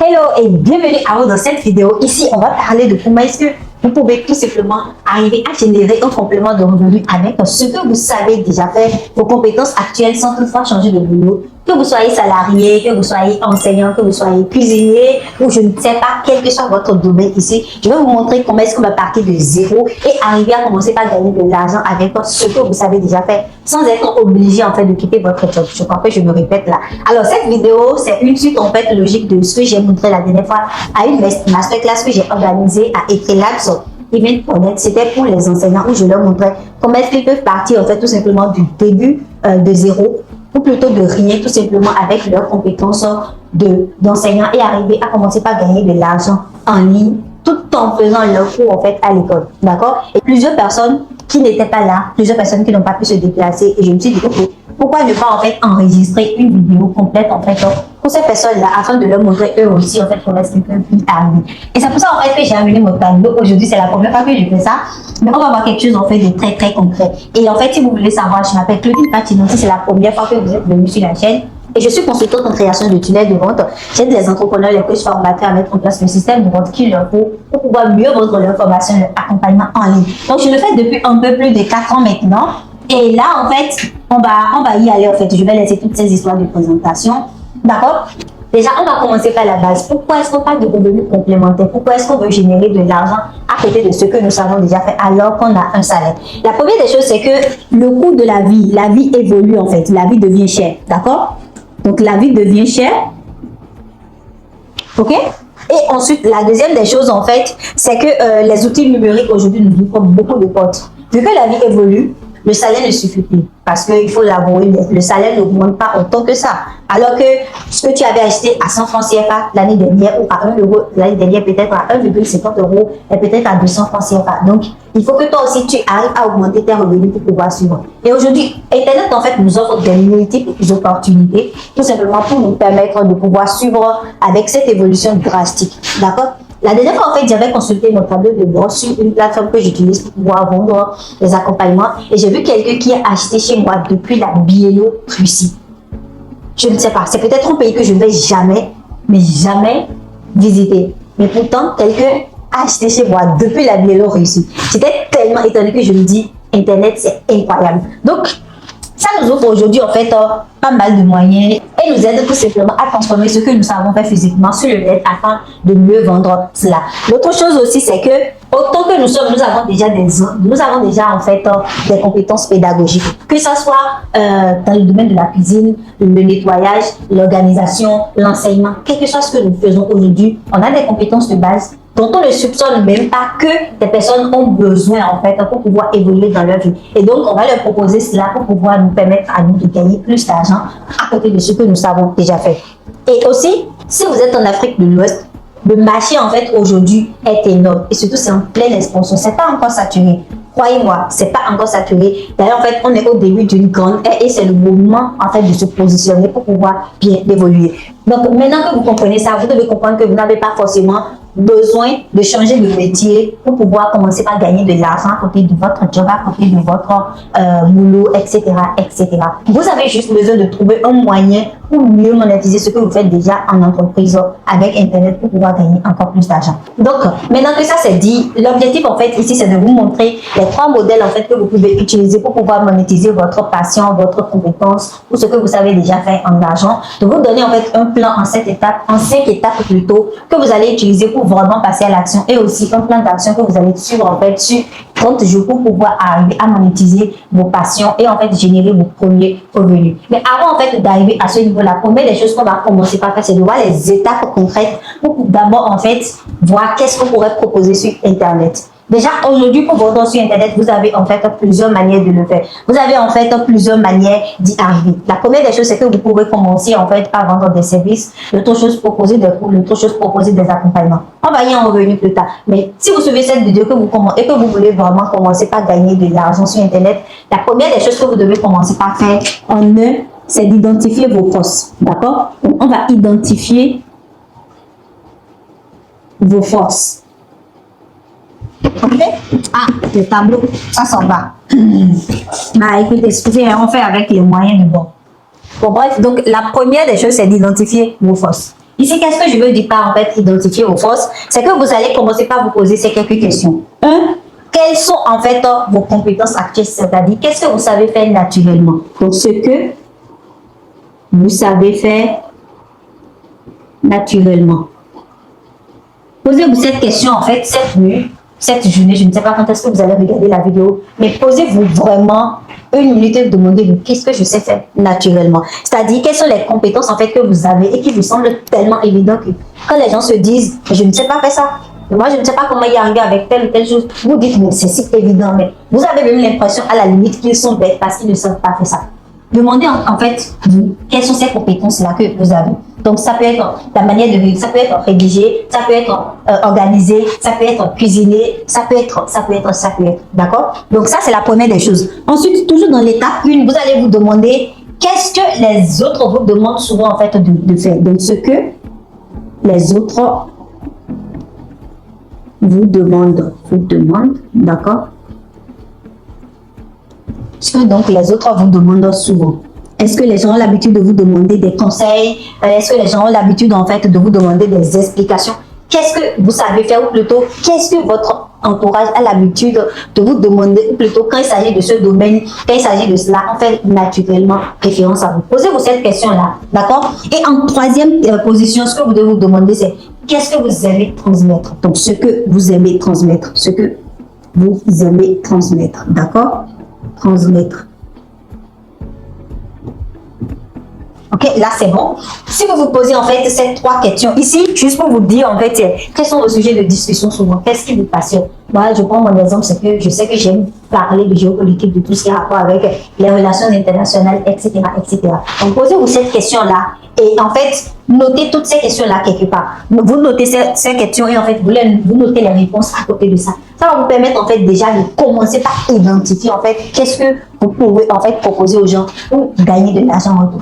Hello et bienvenue à vous dans cette vidéo. Ici, on va parler de comment est-ce que vous pouvez tout simplement arriver à générer un complément de revenu avec ce que vous savez déjà faire, vos compétences actuelles sans toutefois changer de boulot. Que vous soyez salarié, que vous soyez enseignant, que vous soyez cuisinier ou je ne sais pas, quel que soit votre domaine ici, je vais vous montrer comment est-ce qu'on va partir de zéro et arriver à commencer par gagner de l'argent avec ce que vous savez déjà faire sans être obligé en fait de quitter votre job. Je crois que je me répète là. Alors cette vidéo, c'est une suite en fait logique de ce que j'ai montré la dernière fois à une masterclass que j'ai organisée à Equilabs. C'était pour les enseignants où je leur montrais comment est-ce qu'ils peuvent partir en fait tout simplement du début de zéro ou plutôt de rien tout simplement avec leurs compétences d'enseignant et arriver à commencer par gagner de l'argent en ligne tout en faisant leur cours en fait à l'école, d'accord? Et plusieurs personnes qui n'étaient pas là, plusieurs personnes qui n'ont pas pu se déplacer et je me suis dit ok, pourquoi ne pas en fait enregistrer une vidéo complète en fait pour ces personnes-là afin de leur montrer eux aussi en fait comment est-ce qu'ils peuvent y arriver. Et c'est pour ça en fait que j'ai amené mon tableau aujourd'hui, c'est la première fois que je fais ça, mais on va voir quelque chose en fait de très concret. Et en fait si vous voulez savoir, je m'appelle Claudine Patinon, si c'est la première fois que vous êtes venu sur la chaîne. Et je suis consultante en création de tunnels de vente. J'aide les entrepreneurs, les coachs formateurs à mettre en place le système de vente qu'il leur faut pour pouvoir mieux vendre leur formation, leur accompagnement en ligne. Donc je le fais depuis un peu plus de 4 ans maintenant. Et là, en fait, on va y aller. En fait, je vais laisser toutes ces histoires de présentation. D'accord? Déjà, on va commencer par la base. Pourquoi est-ce qu'on parle de revenus complémentaires? Pourquoi est-ce qu'on veut générer de l'argent à côté de ce que nous savons déjà fait alors qu'on a un salaire? La première des choses, c'est que le coût de la vie évolue en fait. La vie devient chère. D'accord? Donc, la vie devient chère. OK? Et ensuite, la deuxième des choses, en fait, c'est que les outils numériques aujourd'hui nous ouvrent beaucoup de portes. Vu que la vie évolue, le salaire ne suffit plus. Parce qu'il faut l'avouer, le salaire n'augmente pas autant que ça. Alors que ce que tu avais acheté à 100 francs CFA l'année dernière ou à 1 euro l'année dernière, peut-être à 1,50 euros et peut-être à 200 francs CFA. Donc, il faut que toi aussi, tu arrives à augmenter tes revenus pour pouvoir suivre. Et aujourd'hui, Internet, en fait, nous offre des multiples opportunités, tout simplement pour nous permettre de pouvoir suivre avec cette évolution drastique. D'accord? La dernière fois, en fait, j'avais consulté mon tableau de bord sur une plateforme que j'utilise pour pouvoir vendre les accompagnements. Et j'ai vu quelqu'un qui a acheté chez moi depuis la Biélorussie. Je ne sais pas, c'est peut-être un pays que je ne vais jamais visiter. Mais pourtant, quelqu'un a acheté chez moi depuis la Biélorussie. J'étais tellement étonnée que je me dis, Internet, c'est incroyable. Donc, ça nous offre aujourd'hui en fait pas mal de moyens et nous aide tout simplement à transformer ce que nous savons faire physiquement sur le net afin de mieux vendre cela. L'autre chose aussi, c'est que autant que nous avons déjà en fait des compétences pédagogiques, que ce soit dans le domaine de la cuisine, le nettoyage, l'organisation, l'enseignement, quel que soit ce que nous faisons aujourd'hui, on a des compétences de base dont on ne soupçonne même pas que des personnes ont besoin en fait pour pouvoir évoluer dans leur vie. Et donc, on va leur proposer cela pour pouvoir nous permettre à nous de gagner plus d'argent à côté de ce que nous savons déjà fait. Et aussi, si vous êtes en Afrique de l'Ouest, le marché en fait aujourd'hui est énorme et surtout c'est en pleine expansion. C'est pas encore saturé. Croyez-moi, c'est pas encore saturé. D'ailleurs, en fait, on est au début d'une grande ère et c'est le moment en fait de se positionner pour pouvoir bien évoluer. Donc, maintenant que vous comprenez ça, vous devez comprendre que vous n'avez pas forcément besoin de changer de métier pour pouvoir commencer par gagner de l'argent à côté de votre job, à côté de votre boulot, etc., etc. Vous avez juste besoin de trouver un moyen pour mieux monétiser ce que vous faites déjà en entreprise avec Internet pour pouvoir gagner encore plus d'argent. Donc, maintenant que ça c'est dit, l'objectif en fait ici c'est de vous montrer les 3 modèles en fait que vous pouvez utiliser pour pouvoir monétiser votre passion, votre compétence ou ce que vous savez déjà faire en argent. De vous donner en fait un plan en 7 étapes, en 5 étapes plutôt, que vous allez utiliser pour vraiment passer à l'action et aussi un plan d'action que vous allez suivre en fait sur 30 jours pour pouvoir arriver à monétiser vos passions et en fait générer vos premiers revenus. Mais avant en fait d'arriver à ce niveau, la première des choses qu'on va commencer par faire, c'est de voir les étapes concrètes pour d'abord en fait voir qu'est-ce qu'on pourrait proposer sur Internet. Déjà, aujourd'hui, pour vendre sur Internet, vous avez en fait plusieurs manières de le faire. Vous avez en fait plusieurs manières d'y arriver. La première des choses, c'est que vous pouvez commencer en fait par vendre des services. L'autre chose, proposer des cours. L'autre chose, proposer des accompagnements. On va y en revenir plus tard. Mais si vous suivez cette vidéo et que vous voulez vraiment commencer par gagner de l'argent sur Internet, la première des choses que vous devez commencer par faire en un, c'est d'identifier vos forces. D'accord? On va identifier vos forces. Ok? Ah, le tableau, ça s'en va. Bah écoutez, excusez, on fait avec les moyens de bord. Bon, bref, donc la première des choses, c'est d'identifier vos forces. Ici, qu'est-ce que je veux dire par en fait identifier vos forces? C'est que vous allez commencer par vous poser ces quelques questions. Quelles sont en fait vos compétences actuelles, c'est-à-dire qu'est-ce que vous savez faire naturellement? Donc, ce que vous savez faire naturellement. Posez-vous cette question en fait cette nuit, cette journée, je ne sais pas quand est-ce que vous allez regarder la vidéo, mais posez-vous vraiment une minute et demandez-vous qu'est-ce que je sais faire naturellement. C'est-à-dire quelles sont les compétences en fait que vous avez et qui vous semblent tellement évidentes que quand les gens se disent je ne sais pas faire ça, moi je ne sais pas comment y arriver avec telle ou telle chose, vous dites mais c'est si évident, mais vous avez même l'impression à la limite qu'ils sont bêtes parce qu'ils ne savent pas faire ça. Demandez en fait vous, quelles sont ces compétences-là que vous avez. Donc, ça peut être la manière de vivre, ça peut être rédiger, ça peut être organisé, ça peut être cuisiner, ça peut être. D'accord? Donc, ça, c'est la première des choses. Ensuite, toujours dans l'étape 1, vous allez vous demander qu'est-ce que les autres vous demandent souvent en fait de faire. Donc, ce que les autres vous demandent, d'accord? Ce que donc les autres vous demandent souvent. Est-ce que les gens ont l'habitude de vous demander des conseils? Est-ce que les gens ont l'habitude en fait de vous demander des explications? Qu'est-ce que vous savez faire ou plutôt qu'est-ce que votre entourage a l'habitude de vous demander ou plutôt quand il s'agit de ce domaine, quand il s'agit de cela, on fait naturellement référence à vous. Posez-vous cette question-là, d'accord? Et en troisième position, ce que vous devez vous demander c'est qu'est-ce que vous aimez transmettre? Donc ce que vous aimez transmettre, d'accord? Transmettre. Ok, là c'est bon. Si vous vous posez en fait ces trois questions ici, juste pour vous dire en fait quels sont vos sujets de discussion souvent, qu'est-ce qui vous passionne. Moi, je prends mon exemple, c'est que je sais que j'aime parler de géopolitique, de tout ce qui a rapport avec les relations internationales, etc., etc. Donc posez-vous cette question-là et en fait notez toutes ces questions-là quelque part. Vous notez ces questions et en fait vous notez les réponses à côté de ça. Ça va vous permettre en fait déjà de commencer par identifier en fait qu'est-ce que vous pouvez en fait proposer aux gens pour gagner de l'argent en retour.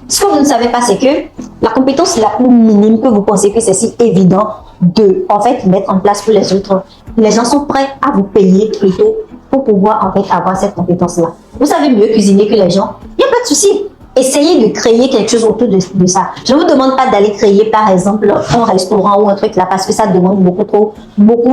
Ce que vous ne savez pas, c'est que la compétence la plus minime que vous pensez que c'est si évident de en fait mettre en place pour les autres, les gens sont prêts à vous payer plutôt pour pouvoir en fait avoir cette compétence-là. Vous savez mieux cuisiner que les gens, il n'y a pas de souci. Essayez de créer quelque chose autour de ça. Je ne vous demande pas d'aller créer par exemple un restaurant ou un truc là parce que ça demande beaucoup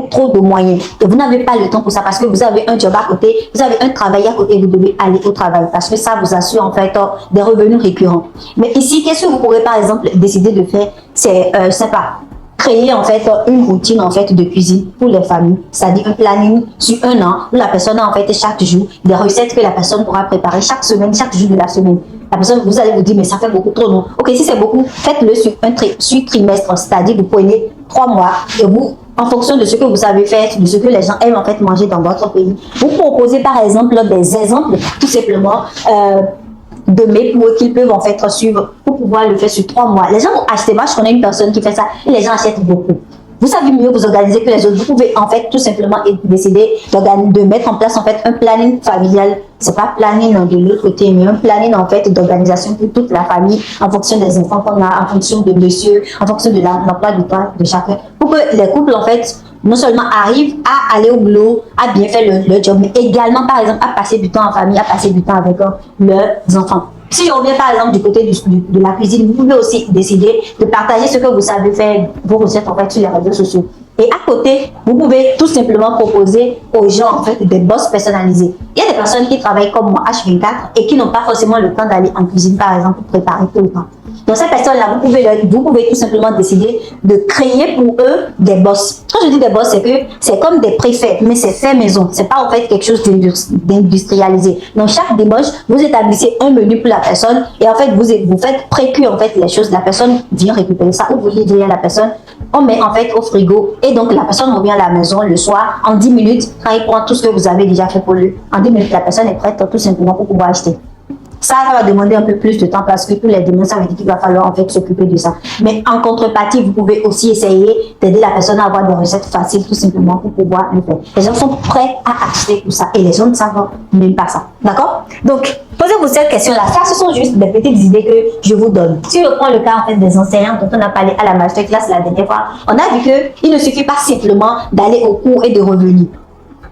trop de moyens. Et vous n'avez pas le temps pour ça parce que vous avez un job à côté, vous avez un travail à côté, vous devez aller au travail parce que ça vous assure en fait des revenus récurrents. Mais ici, qu'est-ce que vous pourrez par exemple décider de faire? C'est, je sais pas, créer en fait une routine en fait de cuisine pour les familles, c'est-à-dire un planning sur un an où la personne a en fait chaque jour des recettes que la personne pourra préparer chaque semaine, chaque jour de la semaine. La personne, vous allez vous dire, mais ça fait beaucoup trop, non? Ok, si c'est beaucoup, faites-le sur un trimestre, c'est-à-dire vous prenez 3 mois et vous, en fonction de ce que vous savez faire, de ce que les gens aiment en fait manger dans votre pays, vous proposez par exemple des exemples, tout simplement, de mets pour qu'ils peuvent en fait suivre pour pouvoir le faire sur 3 mois. Les gens vont acheter, moi je connais une personne qui fait ça et les gens achètent beaucoup. Vous savez mieux vous organiser que les autres. Vous pouvez en fait tout simplement décider de mettre en place en fait un planning familial. C'est pas planning de l'autre côté, mais un planning en fait d'organisation pour toute la famille en fonction des enfants qu'on a, en fonction de monsieur, en fonction de l'emploi du temps de chacun. Pour que les couples en fait non seulement arrivent à aller au boulot, à bien faire le job, mais également par exemple à passer du temps en famille, à passer du temps avec leurs enfants. Si je reviens par exemple du côté de la cuisine, vous pouvez aussi décider de partager ce que vous savez faire, vos recettes en fait sur les réseaux sociaux. Et à côté, vous pouvez tout simplement proposer aux gens en fait des boss personnalisés. Il y a des personnes qui travaillent comme moi H24 et qui n'ont pas forcément le temps d'aller en cuisine par exemple pour préparer tout le temps. Donc ces personnes-là, vous pouvez tout simplement décider de créer pour eux des boss. Quand je dis des boss, c'est que c'est comme des préfets, mais c'est fait maison. C'est pas en fait quelque chose d'industrialisé. Donc chaque dimanche, vous établissez un menu pour la personne et en fait vous faites pré-cuire en fait les choses. La personne vient récupérer ça ou vous livrez à la personne. On met en fait au frigo et donc la personne revient à la maison le soir en 10 minutes quand il prend tout ce que vous avez déjà fait pour lui. En 10 minutes, la personne est prête tout simplement pour pouvoir acheter. Ça va demander un peu plus de temps parce que tous les dimanches, ça veut dire qu'il va falloir en fait s'occuper de ça. Mais en contrepartie, vous pouvez aussi essayer d'aider la personne à avoir des recettes faciles tout simplement pour pouvoir le faire. Les gens sont prêts à acheter tout ça et les gens ne savent même pas ça. D'accord? Donc, posez-vous cette question-là. Ça, ce sont juste des petites idées que je vous donne. Si je prends le cas en fait des enseignants dont on a parlé à la masterclass la dernière fois, on a vu qu'il ne suffit pas simplement d'aller au cours et de revenir.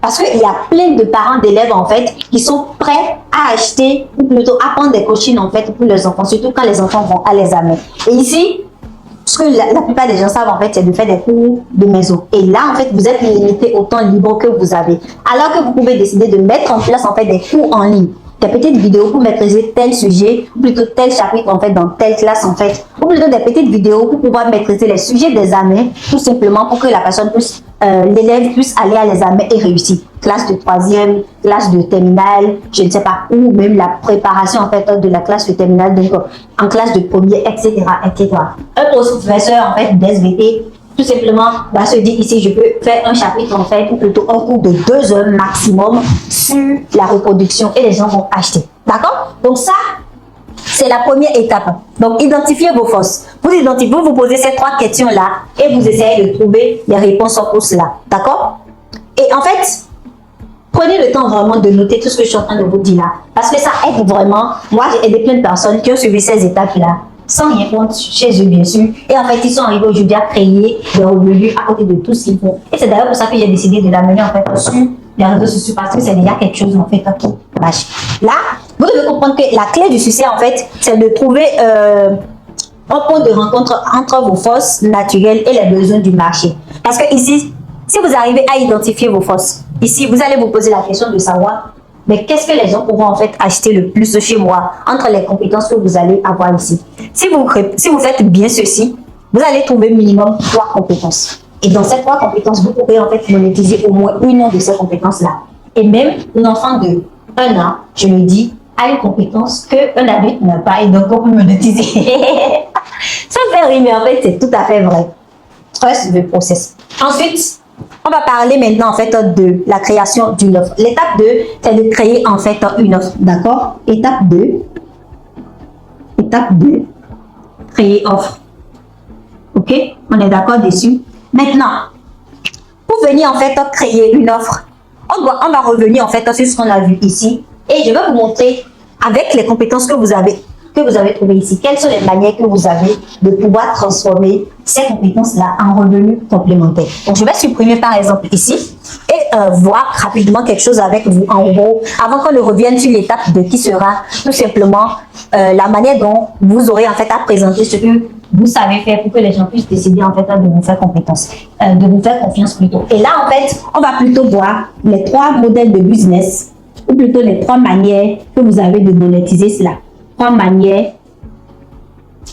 Parce qu'il y a plein de parents d'élèves en fait qui sont prêts à acheter ou plutôt à prendre des coachings en fait pour leurs enfants, surtout quand les enfants vont à l'examen. Et ici, ce que la plupart des gens savent en fait, c'est de faire des cours de maison. Et là, en fait, vous êtes limité au temps libre que vous avez. Alors que vous pouvez décider de mettre en place en fait des cours en ligne, des petites vidéos pour maîtriser tel sujet, ou plutôt tel chapitre en fait dans telle classe en fait, ou plutôt des petites vidéos pour pouvoir maîtriser les sujets des années, tout simplement pour que la personne puisse, l'élève puisse aller à l'examen et réussir. Classe de troisième, classe de terminale, je ne sais pas, ou même la préparation en fait de la classe de terminale, donc en classe de premier, etc., etc. Un professeur en fait d'SVT tout simplement va se dire ici je peux faire un chapitre en fait ou plutôt un cours de 2 heures maximum sur la reproduction et les gens vont acheter, d'accord? Donc ça c'est la première étape. Donc identifiez vos forces. Vous identifiez, vous posez ces 3 questions là et vous essayez de trouver les réponses pour cela, d'accord? Et en fait prenez le temps vraiment de noter tout ce que je suis en train de vous dire là, parce que ça aide vraiment. Moi j'ai aidé plein de personnes qui ont suivi ces étapes là sans rien prendre chez eux, bien sûr. Et en fait, ils sont arrivés aujourd'hui à créer des revenus à côté de tout ce qu'ils font. Et c'est d'ailleurs pour ça que j'ai décidé de l'amener en fait sur les réseaux sociaux, parce que c'est déjà quelque chose en fait qui marche. Là, vous devez comprendre que la clé du succès en fait, c'est de trouver un point de rencontre entre vos forces naturelles et les besoins du marché. Parce que ici, si vous arrivez à identifier vos forces, ici, vous allez vous poser la question de savoir mais qu'est-ce que les gens pourront en fait acheter le plus chez moi entre les compétences que vous allez avoir ici. Si vous faites bien ceci, vous allez trouver minimum 3 compétences. Et dans ces 3 compétences, vous pourrez en fait monétiser au moins une de ces compétences-là. Et même un enfant de 1 an, je me dis, a une compétence qu'un adulte n'a pas et donc on peut monétiser. Ça fait rire, mais en fait, c'est tout à fait vrai. Trust the process. Ensuite, on va parler maintenant en fait de la création d'une offre. L'étape 2, c'est de créer en fait une offre. D'accord? Étape 2. Étape 2. Créer offre. Ok? On est d'accord dessus? Maintenant, pour venir en fait créer une offre, on va revenir en fait sur ce qu'on a vu ici. Et je vais vous montrer avec les compétences que vous avez trouvées ici, quelles sont les manières que vous avez de pouvoir transformer ces compétences-là en revenus complémentaires. Donc, je vais supprimer par exemple ici et voir rapidement quelque chose avec vous en gros, avant qu'on ne revienne sur l'étape de qui sera tout simplement la manière dont vous aurez en fait à présenter ce que vous savez faire pour que les gens puissent décider en fait de vous faire de vous faire confiance plutôt. Et là en fait, on va plutôt voir les 3 modèles de business ou plutôt les 3 manières que vous avez de monétiser cela. 3 manières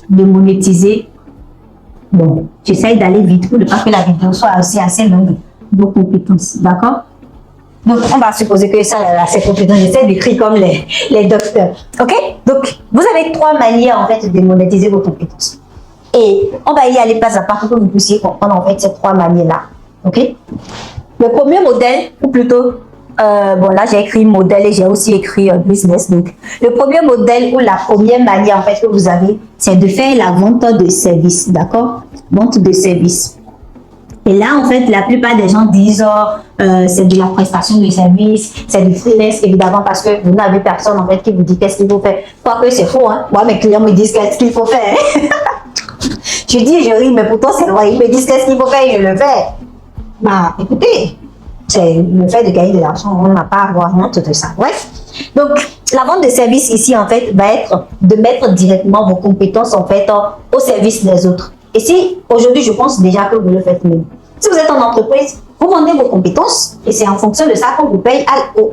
de monétiser. Bon, j'essaye d'aller vite pour ne pas que la vidéo soit aussi assez longue. Vos compétences, d'accord? Donc, on va supposer que ça, c'est compétent. J'essaie d'écrire comme les docteurs. Ok? Donc, vous avez 3 manières en fait de monétiser vos compétences. Et on va y aller pas à pas pour que vous puissiez comprendre en fait ces 3 manières-là. Ok? Le premier modèle, ou plutôt bon là j'ai écrit modèle et j'ai aussi écrit business. Donc le premier modèle ou la première manière en fait que vous avez, c'est de faire la vente de services, d'accord? Vente de services. Et là en fait la plupart des gens disent c'est de la prestation de services, c'est du freelance évidemment parce que vous n'avez personne en fait qui vous dit qu'est-ce qu'il faut faire. Quoique c'est faux, hein? Moi mes clients me disent qu'est-ce qu'il faut faire. Je dis je ris mais pourtant c'est vrai, ils me disent qu'est-ce qu'il faut faire et je le fais. Bah écoutez, c'est le fait de gagner de l'argent, on n'a pas à avoir honte de ça. Bref, donc la vente de services ici en fait va être de mettre directement vos compétences en fait au service des autres. Et si aujourd'hui je pense déjà que vous le faites même. Si vous êtes en entreprise, vous vendez vos compétences et c'est en fonction de ça qu'on vous paye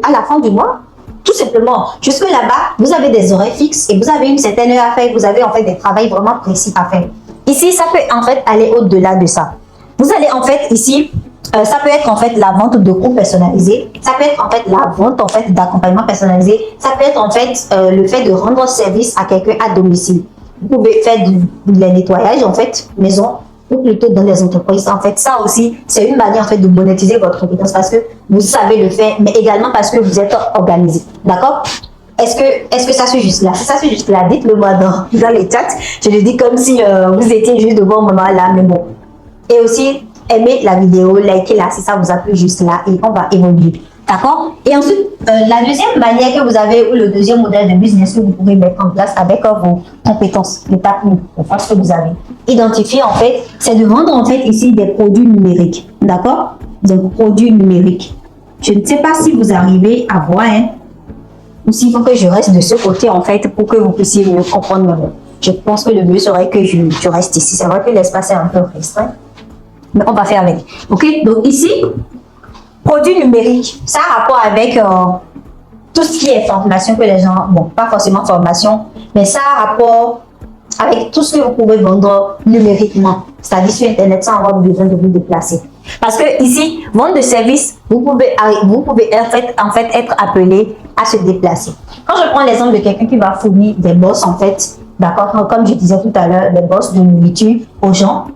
à la fin du mois. Tout simplement, jusque là-bas, vous avez des horaires fixes et vous avez une certaine heure à faire. Vous avez en fait des travails vraiment précis à faire. Ici, ça peut en fait aller au-delà de ça. Vous allez en fait ici, ça peut être en fait la vente de cours personnalisés, ça peut être en fait la vente en fait d'accompagnement personnalisé, ça peut être en fait le fait de rendre service à quelqu'un à domicile. Vous pouvez faire du nettoyage en fait maison ou plutôt dans les entreprises. En fait, ça aussi, c'est une manière en fait de monétiser votre compétence parce que vous savez le faire, mais également parce que vous êtes organisé. D'accord? Est-ce que ça se juste là? Si ça se juste là, dites-le moi dans les chats. Je le dis comme si vous étiez juste devant moi là, mais bon. Et aussi, aimez la vidéo, likez-la si ça vous a plu juste là et on va évoluer. D'accord? Et ensuite, la deuxième manière que vous avez ou le deuxième modèle de business que vous pouvez mettre en place avec vos compétences, l'étape 1, les forces que vous avez identifiées en fait, c'est de vendre en fait ici des produits numériques. D'accord? Donc, produits numériques. Je ne sais pas si vous arrivez à voir, hein, ou s'il faut que je reste de ce côté en fait pour que vous puissiez mieux comprendre. je pense que le mieux serait que je reste ici. C'est vrai que l'espace est un peu restreint, mais on va faire avec. Ok, donc ici, produits numériques, ça a rapport avec tout ce qui est formation que les gens, bon, pas forcément formation, mais ça a rapport avec tout ce que vous pouvez vendre numériquement, c'est-à-dire sur Internet sans avoir besoin de vous déplacer. Parce que ici, vente de services, vous pouvez en fait être appelé à se déplacer. Quand je prends l'exemple de quelqu'un qui va fournir des bosses, en fait, d'accord, comme je disais tout à l'heure, des bosses de nourriture aux gens,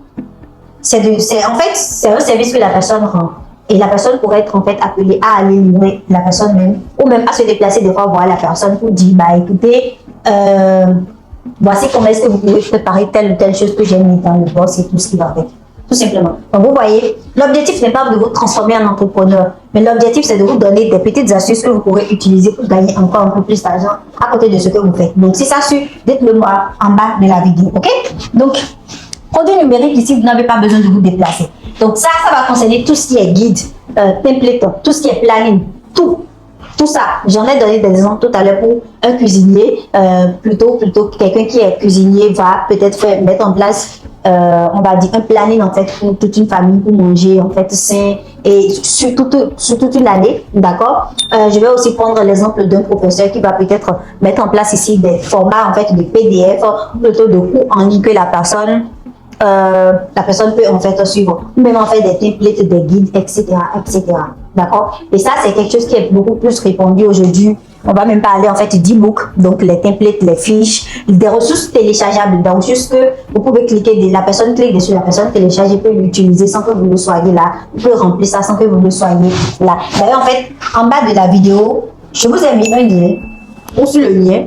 c'est un service que la personne rend. Et la personne pourrait être en fait appelée à aller livrer la personne même, ou même à se déplacer des fois voir la personne pour dire, bah écoutez, voici comment est-ce que vous pouvez préparer telle ou telle chose que j'ai mis dans le boss et tout ce qui va avec. Tout simplement. Donc vous voyez, l'objectif n'est pas de vous transformer en entrepreneur, mais l'objectif c'est de vous donner des petites astuces que vous pourrez utiliser pour gagner encore un peu plus d'argent à côté de ce que vous faites. Donc si ça suit, dites-le moi en bas de la vidéo, ok? Donc, produit numérique ici, vous n'avez pas besoin de vous déplacer. Donc ça va concerner tout ce qui est guide, template, tout ce qui est planning, tout ça. J'en ai donné des exemples tout à l'heure pour un cuisinier, plutôt quelqu'un qui est cuisinier va peut-être mettre en place, on va dire un planning en fait pour toute une famille pour manger en fait sain et sur toute une année, d'accord. Je vais aussi prendre l'exemple d'un professeur qui va peut-être mettre en place ici des formats en fait de PDF, plutôt de cours en ligne que la personne peut en fait suivre, même en fait des templates, des guides, etc. D'accord? Et ça, c'est quelque chose qui est beaucoup plus répandu aujourd'hui. On va même parler en fait d'e-book, donc les templates, les fiches, des ressources téléchargeables, des ressources que vous pouvez cliquer, la personne clique dessus, la personne télécharge et peut l'utiliser sans que vous le soyez là. Vous pouvez remplir ça sans que vous le soyez là. D'ailleurs, en fait, en bas de la vidéo, je vous ai mis un lien, ou sur le lien,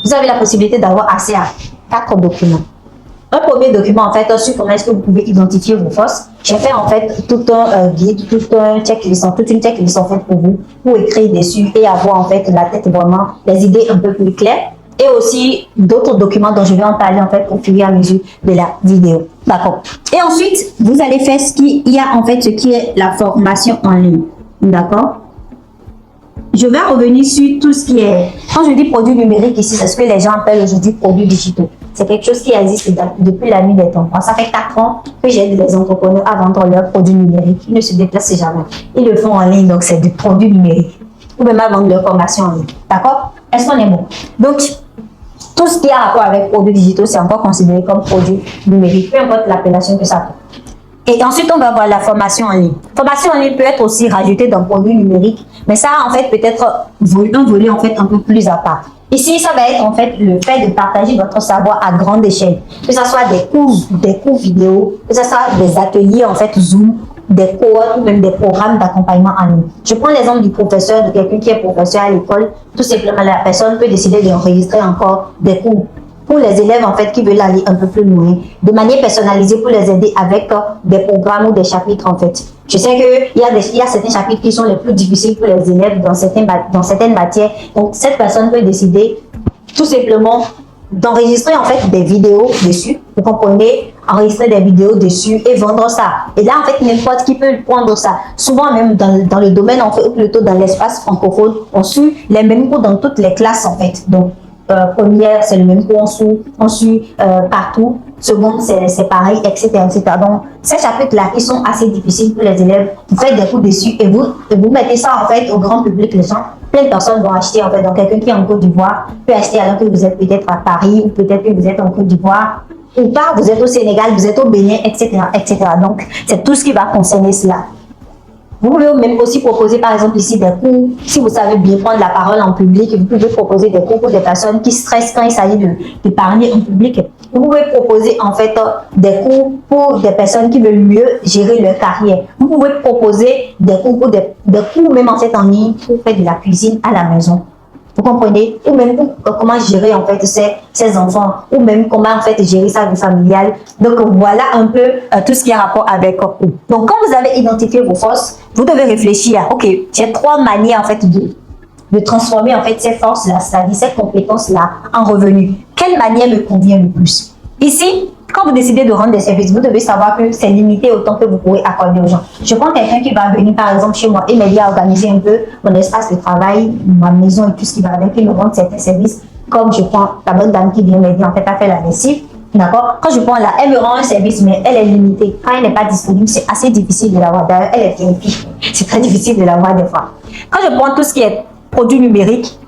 vous avez la possibilité d'avoir accès à 4 documents. Un premier document, en fait, sur comment est-ce que vous pouvez identifier vos forces. J'ai fait, en fait, tout un guide, toute une checklist en fait pour vous, pour écrire dessus et avoir, en fait, la tête vraiment, les idées un peu plus claires. Et aussi, d'autres documents dont je vais en parler, en fait, au fur et à mesure de la vidéo. D'accord. Et ensuite, vous allez faire ce qu'il y a, en fait, ce qui est la formation en ligne. D'accord. Je vais revenir sur tout ce qui est, quand je dis produits numériques ici, c'est ce que les gens appellent aujourd'hui produits digitaux. C'est quelque chose qui existe depuis la nuit des temps. Ça fait 4 ans que j'aide les entrepreneurs à vendre leurs produits numériques. Ils ne se déplacent jamais. Ils le font en ligne, donc c'est du produit numérique. Ou même à vendre leur formation en ligne. D'accord? Est-ce qu'on est bon? Donc, tout ce qui a rapport avec produits digitaux, c'est encore considéré comme produit numérique, peu importe l'appellation que ça peut. Et ensuite, on va voir la formation en ligne. Formation en ligne peut être aussi rajoutée dans produit numérique, mais ça, en fait, peut être un volet en fait un peu plus à part. Ici, ça va être en fait le fait de partager votre savoir à grande échelle, que ce soit des cours vidéo, que ce soit des ateliers en fait Zoom, des cours ou même des programmes d'accompagnement en ligne. Je prends l'exemple du professeur, de quelqu'un qui est professeur à l'école. Tout simplement, la personne peut décider d'enregistrer encore des cours pour les élèves en fait qui veulent aller un peu plus loin, de manière personnalisée pour les aider avec des programmes ou des chapitres en fait. Je sais qu'il y a certains chapitres qui sont les plus difficiles pour les élèves dans certaines matières. Donc cette personne peut décider tout simplement d'enregistrer en fait des vidéos dessus. Vous comprenez? Enregistrer des vidéos dessus et vendre ça. Et là en fait n'importe qui peut prendre ça. Souvent même dans le domaine en fait, ou plutôt dans l'espace francophone, on suit les mêmes cours dans toutes les classes en fait. Donc première, c'est le même cours, on suit partout. Seconde, c'est pareil, etc., etc. Donc, ces chapitres-là, ils sont assez difficiles pour les élèves. Vous faites des cours dessus et vous mettez ça, en fait, au grand public. Les gens, plein de personnes vont acheter, en fait. Donc, quelqu'un qui est en Côte d'Ivoire peut acheter alors que vous êtes peut-être à Paris ou peut-être que vous êtes en Côte d'Ivoire ou pas, vous êtes au Sénégal, vous êtes au Bénin, etc., etc. Donc, c'est tout ce qui va concerner cela. Vous pouvez même aussi proposer, par exemple, ici des cours. Si vous savez bien prendre la parole en public, vous pouvez proposer des cours pour des personnes qui stressent quand il s'agit de parler en public. Vous pouvez proposer, en fait, des cours pour des personnes qui veulent mieux gérer leur carrière. Vous pouvez proposer des cours pour des cours même, en fait, en ligne pour faire de la cuisine à la maison. Vous comprenez? Ou même comment gérer en fait ses enfants, ou même comment en fait gérer sa vie familiale. Donc voilà un peu tout ce qui a rapport avec vous. Donc quand vous avez identifié vos forces, vous devez réfléchir à, ok, j'ai 3 manières en fait de transformer en fait ces forces-là, c'est-à-dire ces compétences-là en revenus. Quelle manière me convient le plus? Ici, quand vous décidez de rendre des services, vous devez savoir que c'est limité au temps que vous pourrez accorder aux gens. Je prends quelqu'un qui va venir par exemple chez moi et m'aider à organiser un peu mon espace de travail, ma maison et tout ce qui va avec, et me rendre certains services. comme je prends la bonne dame qui vient m'aider en fait à faire la lessive. D'accord? Quand je prends là, elle me rend un service, mais elle est limitée. Quand elle n'est pas disponible, c'est assez difficile de l'avoir. D'ailleurs, elle est VIP. C'est très difficile de l'avoir des fois. Quand je prends tout ce qui est produit numérique,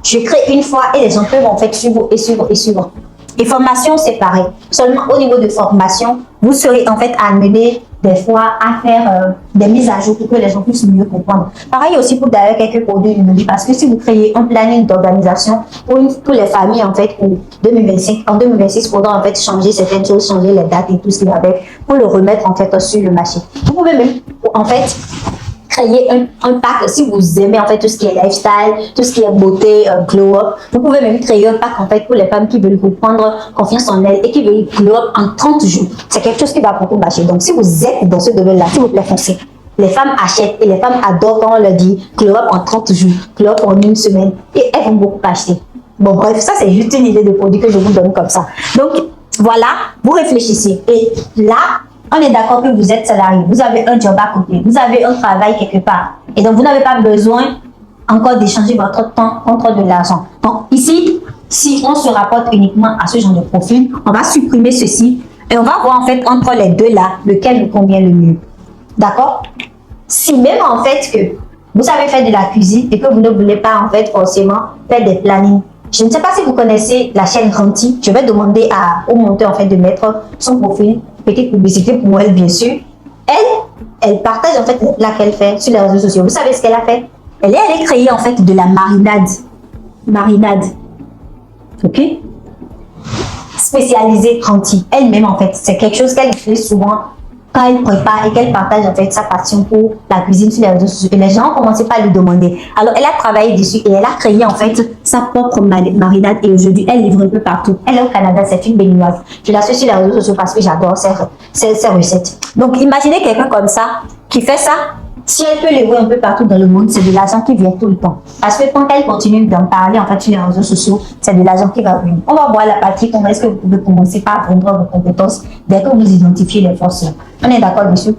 je crée une fois et les gens peuvent en fait suivre et suivre et suivre. Et formation, c'est pareil. Seulement au niveau de formation, vous serez en fait amené des fois à faire des mises à jour pour que les gens puissent mieux comprendre. Pareil aussi pour d'ailleurs quelques produits numériques, parce que si vous créez un planning d'organisation pour les familles en fait pour 2025, en 2026, il faudra en fait changer certaines choses, changer les dates et tout ce qui va avec pour le remettre en fait sur le marché. Vous pouvez même en fait créer un pack si vous aimez en fait tout ce qui est lifestyle, tout ce qui est beauté, glow up. Vous pouvez même créer un pack en fait pour les femmes qui veulent vous prendre confiance en elles et qui veulent glow up en 30 jours. C'est quelque chose qui va beaucoup marcher. Donc si vous êtes dans ce domaine-là, s'il vous plaît, foncez. Les femmes achètent et les femmes adorent quand on leur dit glow up en 30 jours, glow up en une semaine et elles vont beaucoup acheter. Bon bref, ça c'est juste une idée de produit que je vous donne comme ça. Donc voilà, vous réfléchissez et là, on est d'accord que vous êtes salarié, vous avez un job à côté, vous avez un travail quelque part. Et donc, vous n'avez pas besoin encore d'échanger votre temps contre de l'argent. Donc, ici, si on se rapporte uniquement à ce genre de profil, on va supprimer ceci et on va voir en fait entre les deux là, lequel nous convient le mieux. D'accord? Si même en fait que vous savez faire de la cuisine et que vous ne voulez pas en fait forcément faire des plannings. Je ne sais pas si vous connaissez la chaîne Ranty. Je vais demander au monteur en fait de mettre son profil. Petite publicité pour elle, bien sûr. Elle partage en fait là qu'elle fait sur les réseaux sociaux. Vous savez ce qu'elle a fait? Elle est allée créer en fait de la marinade. Marinade. Ok? Spécialisée Ranty. Elle-même en fait. C'est quelque chose qu'elle fait souvent quand elle prépare et qu'elle partage en fait sa passion pour la cuisine sur les réseaux sociaux. Et les gens ont commencé par lui demander. Alors elle a travaillé dessus et elle a créé en fait sa propre marinade et aujourd'hui elle livre un peu partout. Elle est au Canada, c'est une béninoise. Je la suis sur les réseaux sociaux parce que j'adore ses recettes. Donc imaginez quelqu'un comme ça qui fait ça. Si elle peut livrer un peu partout dans le monde, c'est de l'argent qui vient tout le temps. Parce que quand elle continue d'en parler en fait sur les réseaux sociaux, c'est de l'argent qui va venir. On va voir la partie comment est-ce que vous pouvez commencer par vendre vos compétences dès que vous identifiez les forces. On est d'accord dessus?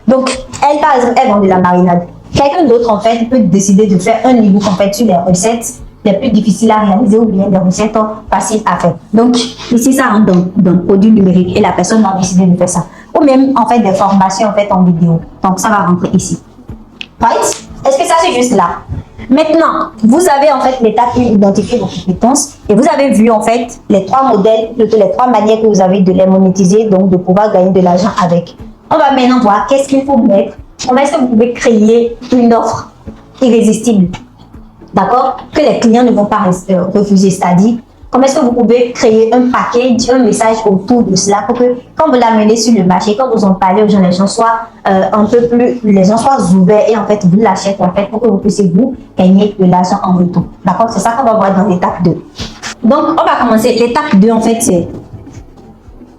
Donc, elle par exemple, elle vend de la marinade. Quelqu'un d'autre en fait peut décider de faire un e-book en fait sur les recettes les plus difficiles à réaliser ou bien des recettes faciles à faire. Donc, ici, ça rentre dans le produit numérique et la personne va décider de faire ça. Ou même en fait des formations en fait en vidéo. Donc, ça va rentrer ici. Right? Est-ce que ça c'est juste là? Maintenant, vous avez en fait l'étape où identifier vos compétences et vous avez vu en fait les trois modèles, les trois manières que vous avez de les monétiser, donc de pouvoir gagner de l'argent avec. On va maintenant voir qu'est-ce qu'il faut mettre. Comment est-ce que vous pouvez créer une offre irrésistible? D'accord? Que les clients ne vont pas refuser, c'est-à-dire comment est-ce que vous pouvez créer un package, un message autour de cela pour que quand vous l'amenez sur le marché, quand vous en parlez aux gens, les gens soient un peu plus, les gens soient ouverts et en fait vous l'achètent en fait pour que vous puissiez vous gagner de l'argent en retour. D'accord? C'est ça qu'on va voir dans l'étape 2. Donc on va commencer. L'étape 2 en fait c'est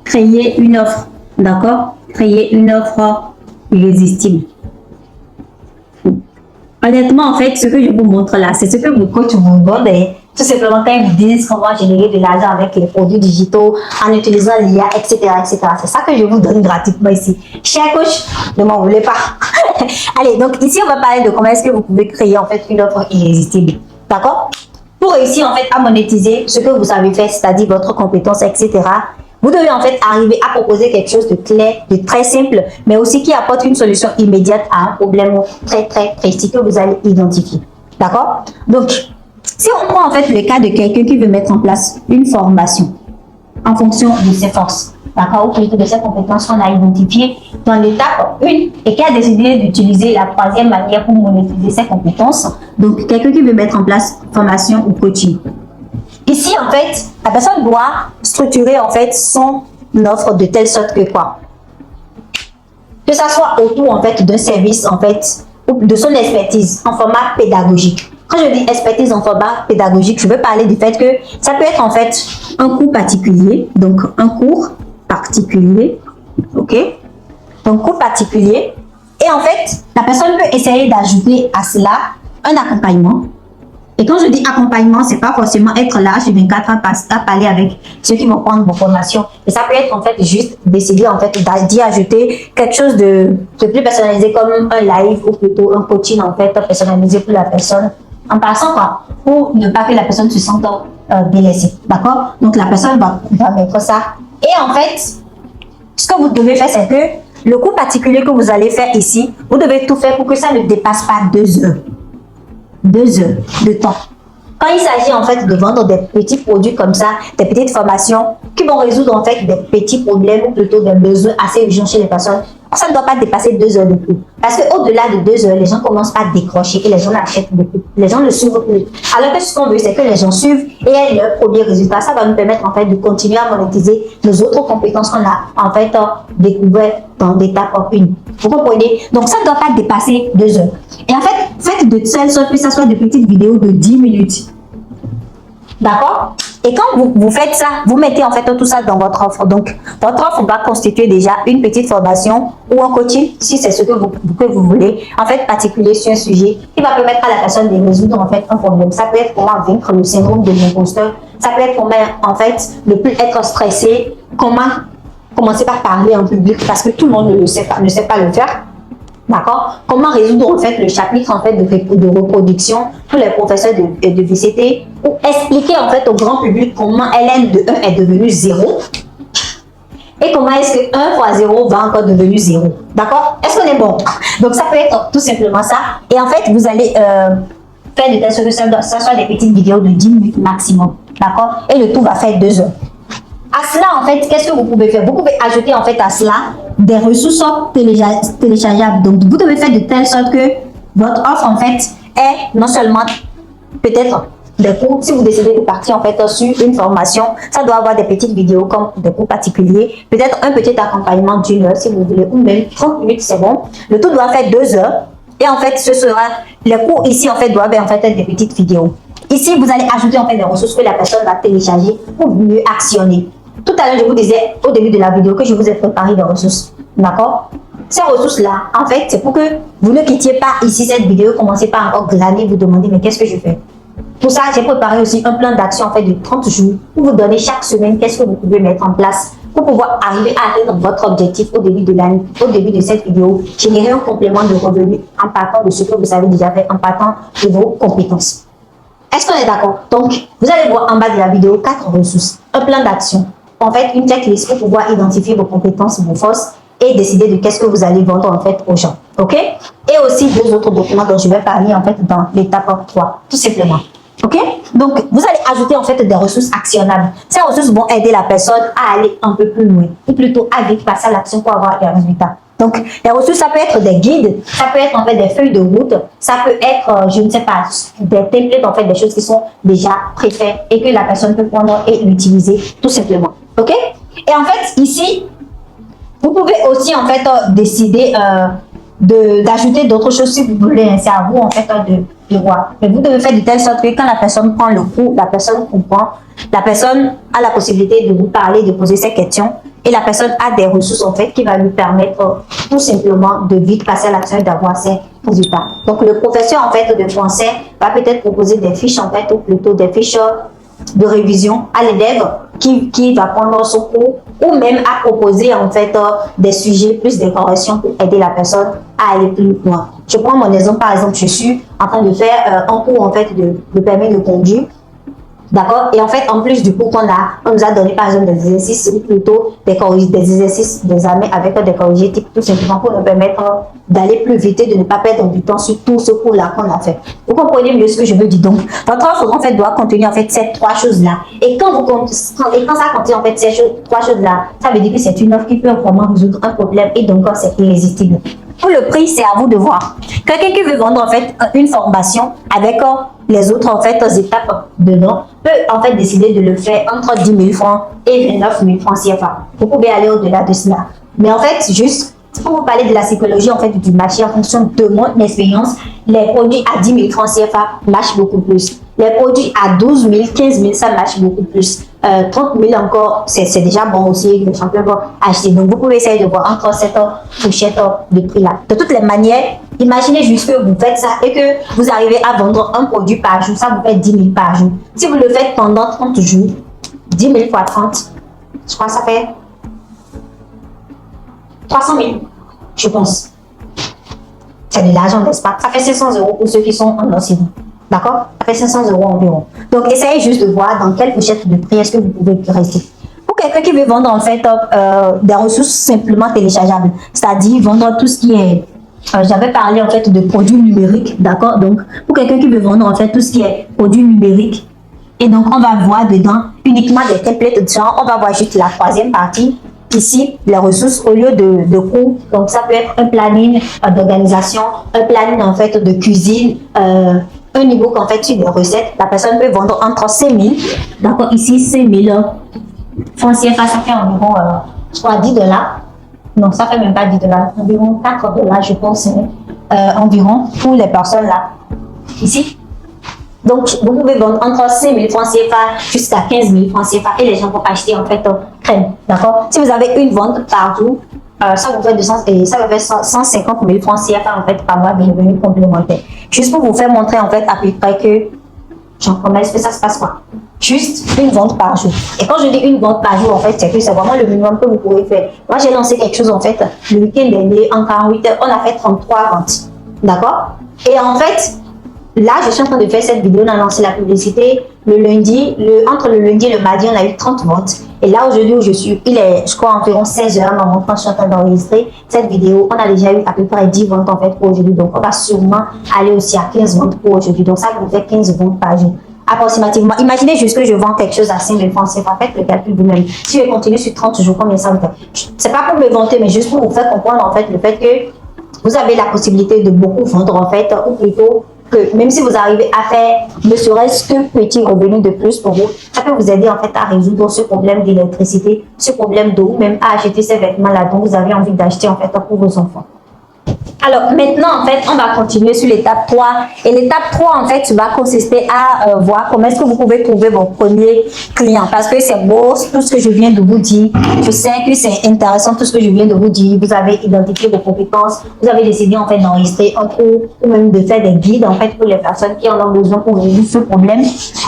créer une offre. D'accord? Créer une offre irrésistible. Honnêtement, en fait, ce que je vous montre là, c'est ce que vos coachs vous vendent. Tout simplement, quand ils vous disent comment générer de l'argent avec les produits digitaux, en utilisant l'IA, etc., etc. C'est ça que je vous donne gratuitement ici. Cher coach, ne m'en voulez pas. Allez, donc ici, on va parler de comment est-ce que vous pouvez créer en fait une offre irrésistible. D'accord? Pour réussir en fait à monétiser ce que vous avez fait, c'est-à-dire votre compétence, etc., vous devez en fait arriver à proposer quelque chose de clair, de très simple, mais aussi qui apporte une solution immédiate à un problème très très précis que vous allez identifier. D'accord? Donc, si on prend en fait le cas de quelqu'un qui veut mettre en place une formation en fonction de ses forces, d'accord, ou plutôt de ses compétences qu'on a identifiées dans l'étape 1 et qui a décidé d'utiliser la troisième manière pour monétiser ses compétences, donc quelqu'un qui veut mettre en place formation ou coaching. Ici, en fait, la personne doit structurer en fait son offre de telle sorte que quoi? Que ça soit autour en fait d'un service en fait, ou de son expertise en format pédagogique. Quand je dis expertise en format pédagogique, je veux parler du fait que ça peut être en fait un cours particulier, donc un cours particulier, ok? Donc cours particulier. Et en fait, la personne peut essayer d'ajouter à cela un accompagnement. Et quand je dis accompagnement, c'est pas forcément être là sur 24 heures à parler avec ceux qui vont prendre vos formations. Et ça peut être en fait juste décider en fait d'y ajouter quelque chose de plus personnalisé comme un live ou plutôt un coaching en fait personnalisé pour la personne en passant quoi, pour ne pas que la personne se sente délaissée. D'accord? Donc la personne va mettre ça. Et en fait, ce que vous devez faire, c'est que le cours particulier que vous allez faire ici, vous devez tout faire pour que ça ne dépasse pas 2 heures. 2 heures de temps. Quand il s'agit en fait de vendre des petits produits comme ça, des petites formations qui vont résoudre en fait des petits problèmes ou plutôt des besoins assez urgents chez les personnes, ça ne doit pas dépasser 2 heures de plus. Parce qu'au-delà de 2 heures, les gens commencent à décrocher et les gens n'achètent plus. Les gens ne suivent plus. Alors que ce qu'on veut, c'est que les gens suivent et aient leur premier résultat. Ça va nous permettre en fait de continuer à monétiser nos autres compétences qu'on a en fait découvertes dans l'étape 1. Vous comprenez? Donc ça ne doit pas dépasser 2 heures. Et en fait, faites de telle sorte que ça soit des petites vidéos de 10 minutes. D'accord? Et quand vous faites ça, vous mettez en fait tout ça dans votre offre. Donc, votre offre va constituer déjà une petite formation ou un coaching, si c'est ce que vous voulez, en fait, particulier sur un sujet qui va permettre à la personne de résoudre en fait un problème. Ça peut être comment vaincre le syndrome de l'imposteur. Ça peut être comment, en fait, ne plus être stressé. Comment commencer par parler en public parce que tout le monde ne sait pas le faire. D'accord? Comment résoudre en fait le chapitre en fait de reproduction pour les professeurs de VCT ou expliquer en fait au grand public comment ln de 1 est devenu 0 et comment est-ce que 1 fois 0 va encore devenir 0. D'accord? Est-ce qu'on est bon? Donc ça peut être tout simplement ça. Et en fait, vous allez faire de telle sorte que ça soit des petites vidéos de 10 minutes maximum. D'accord? Et le tout va faire 2 heures. À cela, en fait, qu'est-ce que vous pouvez faire? Vous pouvez ajouter en fait à cela des ressources téléchargeables. Donc, vous devez faire de telle sorte que votre offre en fait est non seulement peut-être des cours. Si vous décidez de partir en fait sur une formation, ça doit avoir des petites vidéos comme des cours particuliers, peut-être un petit accompagnement d'une heure si vous voulez, ou même 30 minutes, c'est bon. Le tout doit faire 2 heures. Et en fait, ce sera les cours ici en fait doivent en fait être des petites vidéos. Ici, vous allez ajouter en fait des ressources que la personne va télécharger pour mieux actionner. Tout à l'heure, je vous disais au début de la vidéo que je vous ai préparé des ressources. D'accord? Ces ressources-là, en fait, c'est pour que vous ne quittiez pas ici cette vidéo, commencez pas encore glaner, vous demandez mais qu'est-ce que je fais? Pour ça, j'ai préparé aussi un plan d'action en fait de 30 jours pour vous donner chaque semaine qu'est-ce que vous pouvez mettre en place pour pouvoir arriver à atteindre votre objectif au début de l'année, au début de cette vidéo, générer un complément de revenus en partant de ce que vous avez déjà fait, en partant de vos compétences. Est-ce qu'on est d'accord? Donc, vous allez voir en bas de la vidéo 4 ressources, un plan d'action. En fait, une checklist pour pouvoir identifier vos compétences, vos forces et décider de qu'est-ce que vous allez vendre en fait aux gens. Ok? Et aussi 2 autres documents dont je vais parler en fait dans l'étape 3, tout simplement. Ok? Donc, vous allez ajouter en fait des ressources actionnables. Ces ressources vont aider la personne à aller un peu plus loin, ou plutôt à vite passer à l'action pour avoir des résultats. Donc, les ressources, ça peut être des guides, ça peut être en fait des feuilles de route, ça peut être, je ne sais pas, des templates, en fait, des choses qui sont déjà préfaites et que la personne peut prendre et utiliser tout simplement. Ok? Et en fait, ici, vous pouvez aussi en fait décider d'ajouter d'autres choses si vous voulez. C'est à vous en fait de voir. Mais vous devez faire de telle sorte que quand la personne prend le cours, la personne comprend, la personne a la possibilité de vous parler, de poser ses questions. Et la personne a des ressources en fait qui va lui permettre tout simplement de vite passer à l'action et d'avoir ses résultats. Donc le professeur en fait de français va peut-être proposer des fiches en fait ou plutôt des fiches de révision à l'élève qui va prendre son cours ou même à proposer en fait des sujets plus des corrections pour aider la personne à aller plus loin. Je prends mon exemple, par exemple, je suis en train de faire un cours en fait de permis de conduire. D'accord? Et en fait, en plus du cours qu'on a, on nous a donné par exemple des exercices ou plutôt des exercices des années avec des corrigés tout simplement pour nous permettre d'aller plus vite et de ne pas perdre du temps sur tout ce cours-là qu'on a fait. Vous comprenez mieux ce que je veux dire. Donc, votre offre en fait doit contenir en fait ces 3 choses-là. Et quand ça contient en fait ces 3 choses-là, ça veut dire que c'est une offre qui peut vraiment résoudre un problème et donc c'est irrésistible. Pour le prix, c'est à vous de voir. Quelqu'un qui veut vendre en fait une formation avec les autres en fait étapes dedans peut en fait décider de le faire entre 10 000 francs et 29 000 francs CFA. Vous pouvez aller au-delà de cela. Mais en fait, juste pour vous parler de la psychologie en fait du marché en fonction de mon expérience, les produits à 10 000 francs CFA marchent beaucoup plus. Les produits à 12 000, 15 000, ça marche beaucoup plus. 30 000 encore, c'est déjà bon aussi, les champions vont acheter. Donc, vous pouvez essayer de voir encore cette fourchette de prix-là. De toutes les manières, imaginez juste que vous faites ça et que vous arrivez à vendre un produit par jour. Ça vous fait 10 000 par jour. Si vous le faites pendant 30 jours, 10 000 fois 30, je crois que ça fait 300 000, je pense. C'est de l'argent, n'est-ce pas? Ça fait 500 € pour ceux qui sont en Occident. D'accord? Ça fait 500 € environ. Donc, essayez juste de voir dans quelle fourchette de prix est-ce que vous pouvez rester. Pour quelqu'un qui veut vendre en fait des ressources simplement téléchargeables, c'est-à-dire vendre tout ce qui est... j'avais parlé en fait de produits numériques, d'accord? Donc, pour quelqu'un qui veut vendre en fait tout ce qui est produits numériques, et donc on va voir dedans uniquement des templates de genre, on va voir juste la troisième partie. Ici, les ressources au lieu de cours, donc ça peut être un planning d'organisation, un planning en fait de cuisine, un niveau qu'en fait sur des recettes, la personne peut vendre entre 5 000, d'accord, ici 5 000 francs CFA, ça fait environ je crois 10 $. Non, ça fait même pas 10 $, environ 4 $, je pense, environ pour les personnes là, ici. Donc, vous pouvez vendre entre 5 000 francs CFA jusqu'à 15 000 francs CFA et les gens vont acheter en fait crème. D'accord? Si vous avez une vente par jour, ça vous fait 150 000 francs CFA en fait par mois de revenus complémentaires. Juste pour vous faire montrer en fait à peu près que, genre, comment est-ce que ça se passe quoi? Juste une vente par jour. Et quand je dis une vente par jour, en fait, c'est que c'est vraiment le minimum que vous pouvez faire. Moi, j'ai lancé quelque chose en fait le week-end dernier, en 48 heures, on a fait 33 ventes. D'accord? Et en fait, là, je suis en train de faire cette vidéo, on a lancé la publicité le lundi, entre le lundi et le mardi, on a eu 30 ventes. Et là, aujourd'hui où je suis, il est, je crois, environ 16 h quand je suis en train d'enregistrer cette vidéo. On a déjà eu à peu près 10 ventes en fait pour aujourd'hui. Donc, on va sûrement aller aussi à 15 ventes pour aujourd'hui. Donc, ça vous fait 15 ventes par jour. Approximativement. Imaginez juste que je vends quelque chose à 5 000 francs CFA. Faites le calcul vous-même. Si je continue sur 30 jours, combien ça vous fait? C'est pas pour me vanter, mais juste pour vous faire comprendre en fait le fait que vous avez la possibilité de beaucoup vendre en fait, ou plutôt que même si vous arrivez à faire ne serait-ce que petit revenu de plus pour vous, ça peut vous aider en fait à résoudre ce problème d'électricité, ce problème d'eau, même à acheter ces vêtements-là dont vous avez envie d'acheter en fait pour vos enfants. Alors maintenant, en fait, on va continuer sur l'étape 3. Et l'étape 3, en fait, va consister à voir comment est-ce que vous pouvez trouver vos premiers clients. Parce que c'est beau tout ce que je viens de vous dire. Je sais que c'est intéressant tout ce que je viens de vous dire. Vous avez identifié vos compétences. Vous avez décidé, en fait, d'enregistrer un cours ou même de faire des guides, en fait, pour les personnes qui en ont besoin pour résoudre ce problème.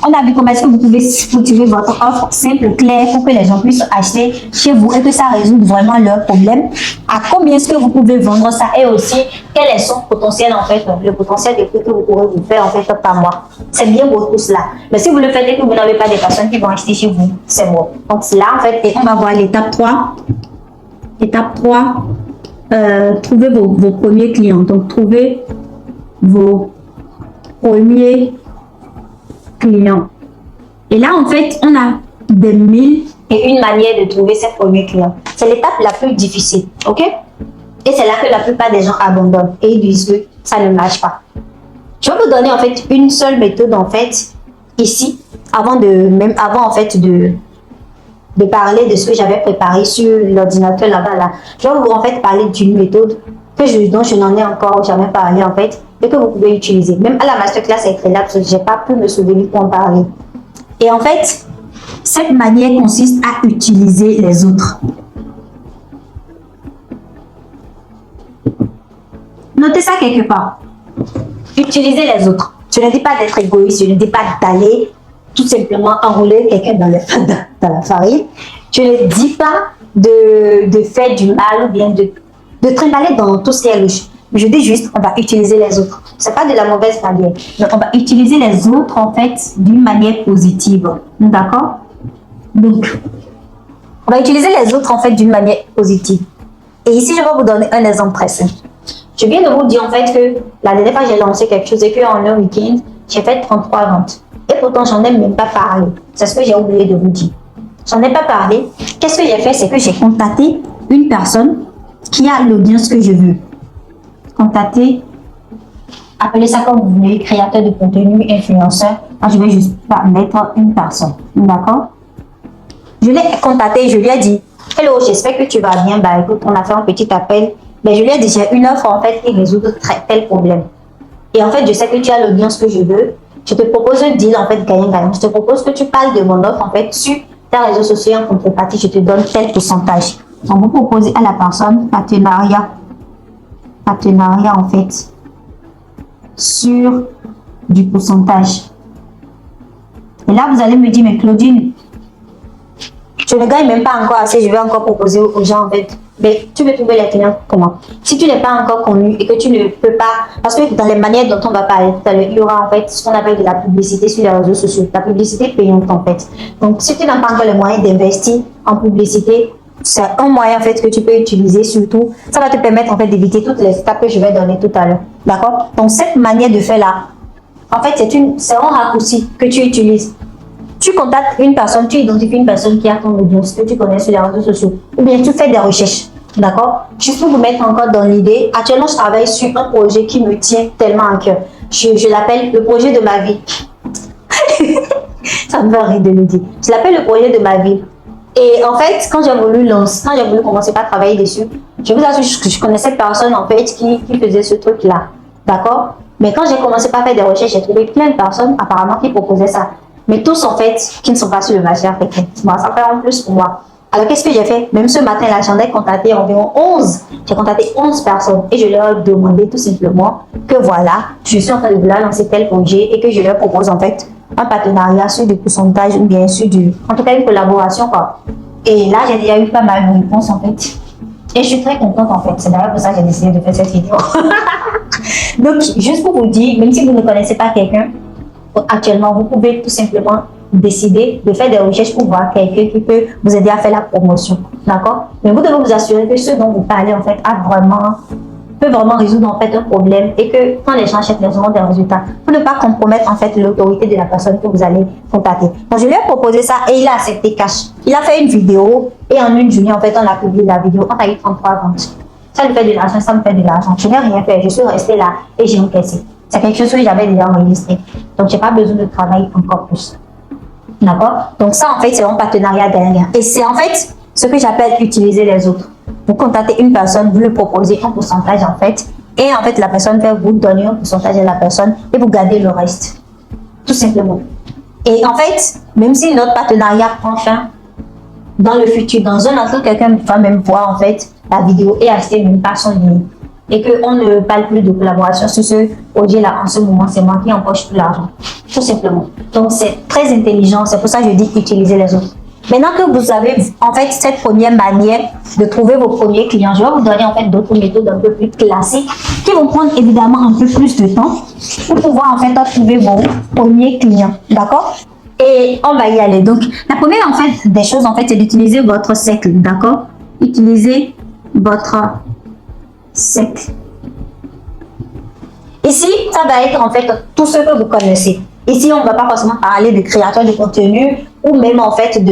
On a vu comment est-ce que vous pouvez structurer votre offre simple, claire, pour que les gens puissent acheter chez vous et que ça résout vraiment leurs problèmes. À combien est-ce que vous pouvez vendre ça et aussi quel est son potentiel en fait, le potentiel de prix que vous pourrez vous faire en fait par mois. C'est bien beau tout cela. Mais si vous le faites et que vous n'avez pas des personnes qui vont acheter chez vous, c'est bon. Donc là en fait, et on va voir l'étape 3. Étape 3, trouvez vos premiers clients. Donc trouvez vos premiers clients. Et là en fait, on a des 1000 et une manière de trouver ces premiers clients. C'est l'étape la plus difficile, ok? Et c'est là que la plupart des gens abandonnent et ils disent que ça ne marche pas. Je vais vous donner en fait une seule méthode en fait ici, avant en fait de parler de ce que j'avais préparé sur l'ordinateur là-bas là. Je vais vous en fait parler d'une méthode dont je n'en ai encore jamais parlé en fait et que vous pouvez utiliser. Même à la masterclass avec Rela, parce que je n'ai pas pu me souvenir pour en parler. Et en fait, cette manière consiste à utiliser les autres. Notez ça quelque part. Utilisez les autres. Je ne dis pas d'être égoïste, je ne dis pas d'aller tout simplement enrouler quelqu'un dans la farine. Je ne dis pas de faire du mal ou bien de trimballer dans tout ce qui est louche. Je dis juste, on va utiliser les autres. Ce n'est pas de la mauvaise manière. Mais on va utiliser les autres en fait d'une manière positive. D'accord? Donc, on va utiliser les autres en fait d'une manière positive. Et ici, je vais vous donner un exemple très simple. Je viens de vous dire en fait que la dernière fois j'ai lancé quelque chose et qu'en un week-end, j'ai fait 33 ventes. Et pourtant, j'en ai même pas parlé. C'est ce que j'ai oublié de vous dire. J'en ai pas parlé. Qu'est-ce que j'ai fait? C'est que j'ai contacté une personne qui a l'audience que je veux. Contacter, appelez ça comme vous voulez, créateur de contenu, influenceur. Moi, je vais juste mettre une personne. D'accord? Je l'ai contacté, je lui ai dit, hello, j'espère que tu vas bien. Bah écoute, on a fait un petit appel. Mais je lui ai dit, j'ai une offre en fait qui résout tel problème. Et en fait, je sais que tu as l'audience que je veux. Je te propose un deal en fait gagnant-gagnant. Je te propose que tu parles de mon offre en fait sur tes réseaux sociaux en contrepartie. Je te donne tel pourcentage. Donc, vous proposez à la personne partenariat en fait sur du pourcentage. Et là, vous allez me dire, mais Claudine, je ne gagne même pas encore assez. Je vais encore proposer aux gens en fait Mais tu veux trouver les clients comment? Si tu n'es pas encore connu et que tu ne peux pas, parce que dans les manières dont on va parler tout à l'heure, il y aura en fait ce qu'on appelle de la publicité sur les réseaux sociaux, la publicité payante en fait. Donc si tu n'as pas encore les moyens d'investir en publicité, c'est un moyen en fait que tu peux utiliser surtout. Ça va te permettre en fait d'éviter toutes les étapes que je vais donner tout à l'heure. D'accord? Donc cette manière de faire là, en fait c'est un raccourci que tu utilises. Tu contactes une personne, tu identifies une personne qui a ton audience, que tu connais sur les réseaux sociaux. Ou bien tu fais des recherches. D'accord? Juste pour vous mettre encore dans l'idée, actuellement je travaille sur un projet qui me tient tellement à cœur. Je l'appelle le projet de ma vie. Ça me fait rire de le dire. Je l'appelle le projet de ma vie. Et en fait, quand j'ai voulu commencer par travailler dessus, je vous assure que je connaissais personne en fait qui faisait ce truc-là. D'accord? Mais quand j'ai commencé par faire des recherches, j'ai trouvé plein de personnes apparemment qui proposaient ça. Mais tous en fait, qui ne sont pas sur le marché africain. Bon, ça fait en plus pour moi. Alors qu'est-ce que j'ai fait? Même ce matin là, j'en ai contacté environ 11. J'ai contacté 11 personnes et je leur ai demandé tout simplement que voilà, je suis en train de vouloir lancer tel projet et que je leur propose en fait un partenariat sur du pourcentage ou bien sur en tout cas une collaboration quoi. Et là, j'ai déjà eu pas mal de réponses en fait. Et je suis très contente en fait. C'est d'ailleurs pour ça que j'ai décidé de faire cette vidéo. Donc, juste pour vous dire, même si vous ne connaissez pas quelqu'un, actuellement, vous pouvez tout simplement décider de faire des recherches pour voir quelqu'un qui peut vous aider à faire la promotion. D'accord? Mais vous devez vous assurer que ce dont vous parlez en fait peut vraiment résoudre en fait un problème et que quand les gens achètent, ils auront des résultats. Pour ne pas compromettre en fait l'autorité de la personne que vous allez contacter. Donc je lui ai proposé ça et il a accepté cash. Il a fait une vidéo et en une journée en fait on a publié la vidéo. On a eu 33 ventes. Ça lui fait de l'argent, ça me fait de l'argent. Je n'ai rien fait, je suis restée là et j'ai encaissé. C'est quelque chose que j'avais déjà enregistré. Donc j'ai pas besoin de travailler encore plus. D'accord? Donc ça en fait c'est un partenariat gagnant. Et c'est en fait ce que j'appelle utiliser les autres. Vous contactez une personne, vous lui proposez un pourcentage en fait, et en fait la personne va vous donner un pourcentage à la personne et vous gardez le reste. Tout simplement. Et en fait, même si notre partenariat prend fin, dans le futur, dans un an, quelqu'un va même voir en fait la vidéo et acheter même pas son ligne. Et qu'on ne parle plus de collaboration sur ce projet-là en ce moment, c'est moi qui empoche tout l'argent. Tout simplement. Donc c'est très intelligent, c'est pour ça que je dis utiliser les autres. Maintenant que vous avez en fait cette première manière de trouver vos premiers clients, je vais vous donner en fait d'autres méthodes un peu plus classiques qui vont prendre évidemment un peu plus de temps pour pouvoir en fait trouver vos premiers clients. D'accord? Et on va y aller. Donc la première en fait des choses en fait c'est d'utiliser votre cercle. D'accord? Utilisez votre cercle. Ici, ça va être en fait tout ce que vous connaissez. Ici, on ne va pas forcément parler de créateurs de contenu ou même en fait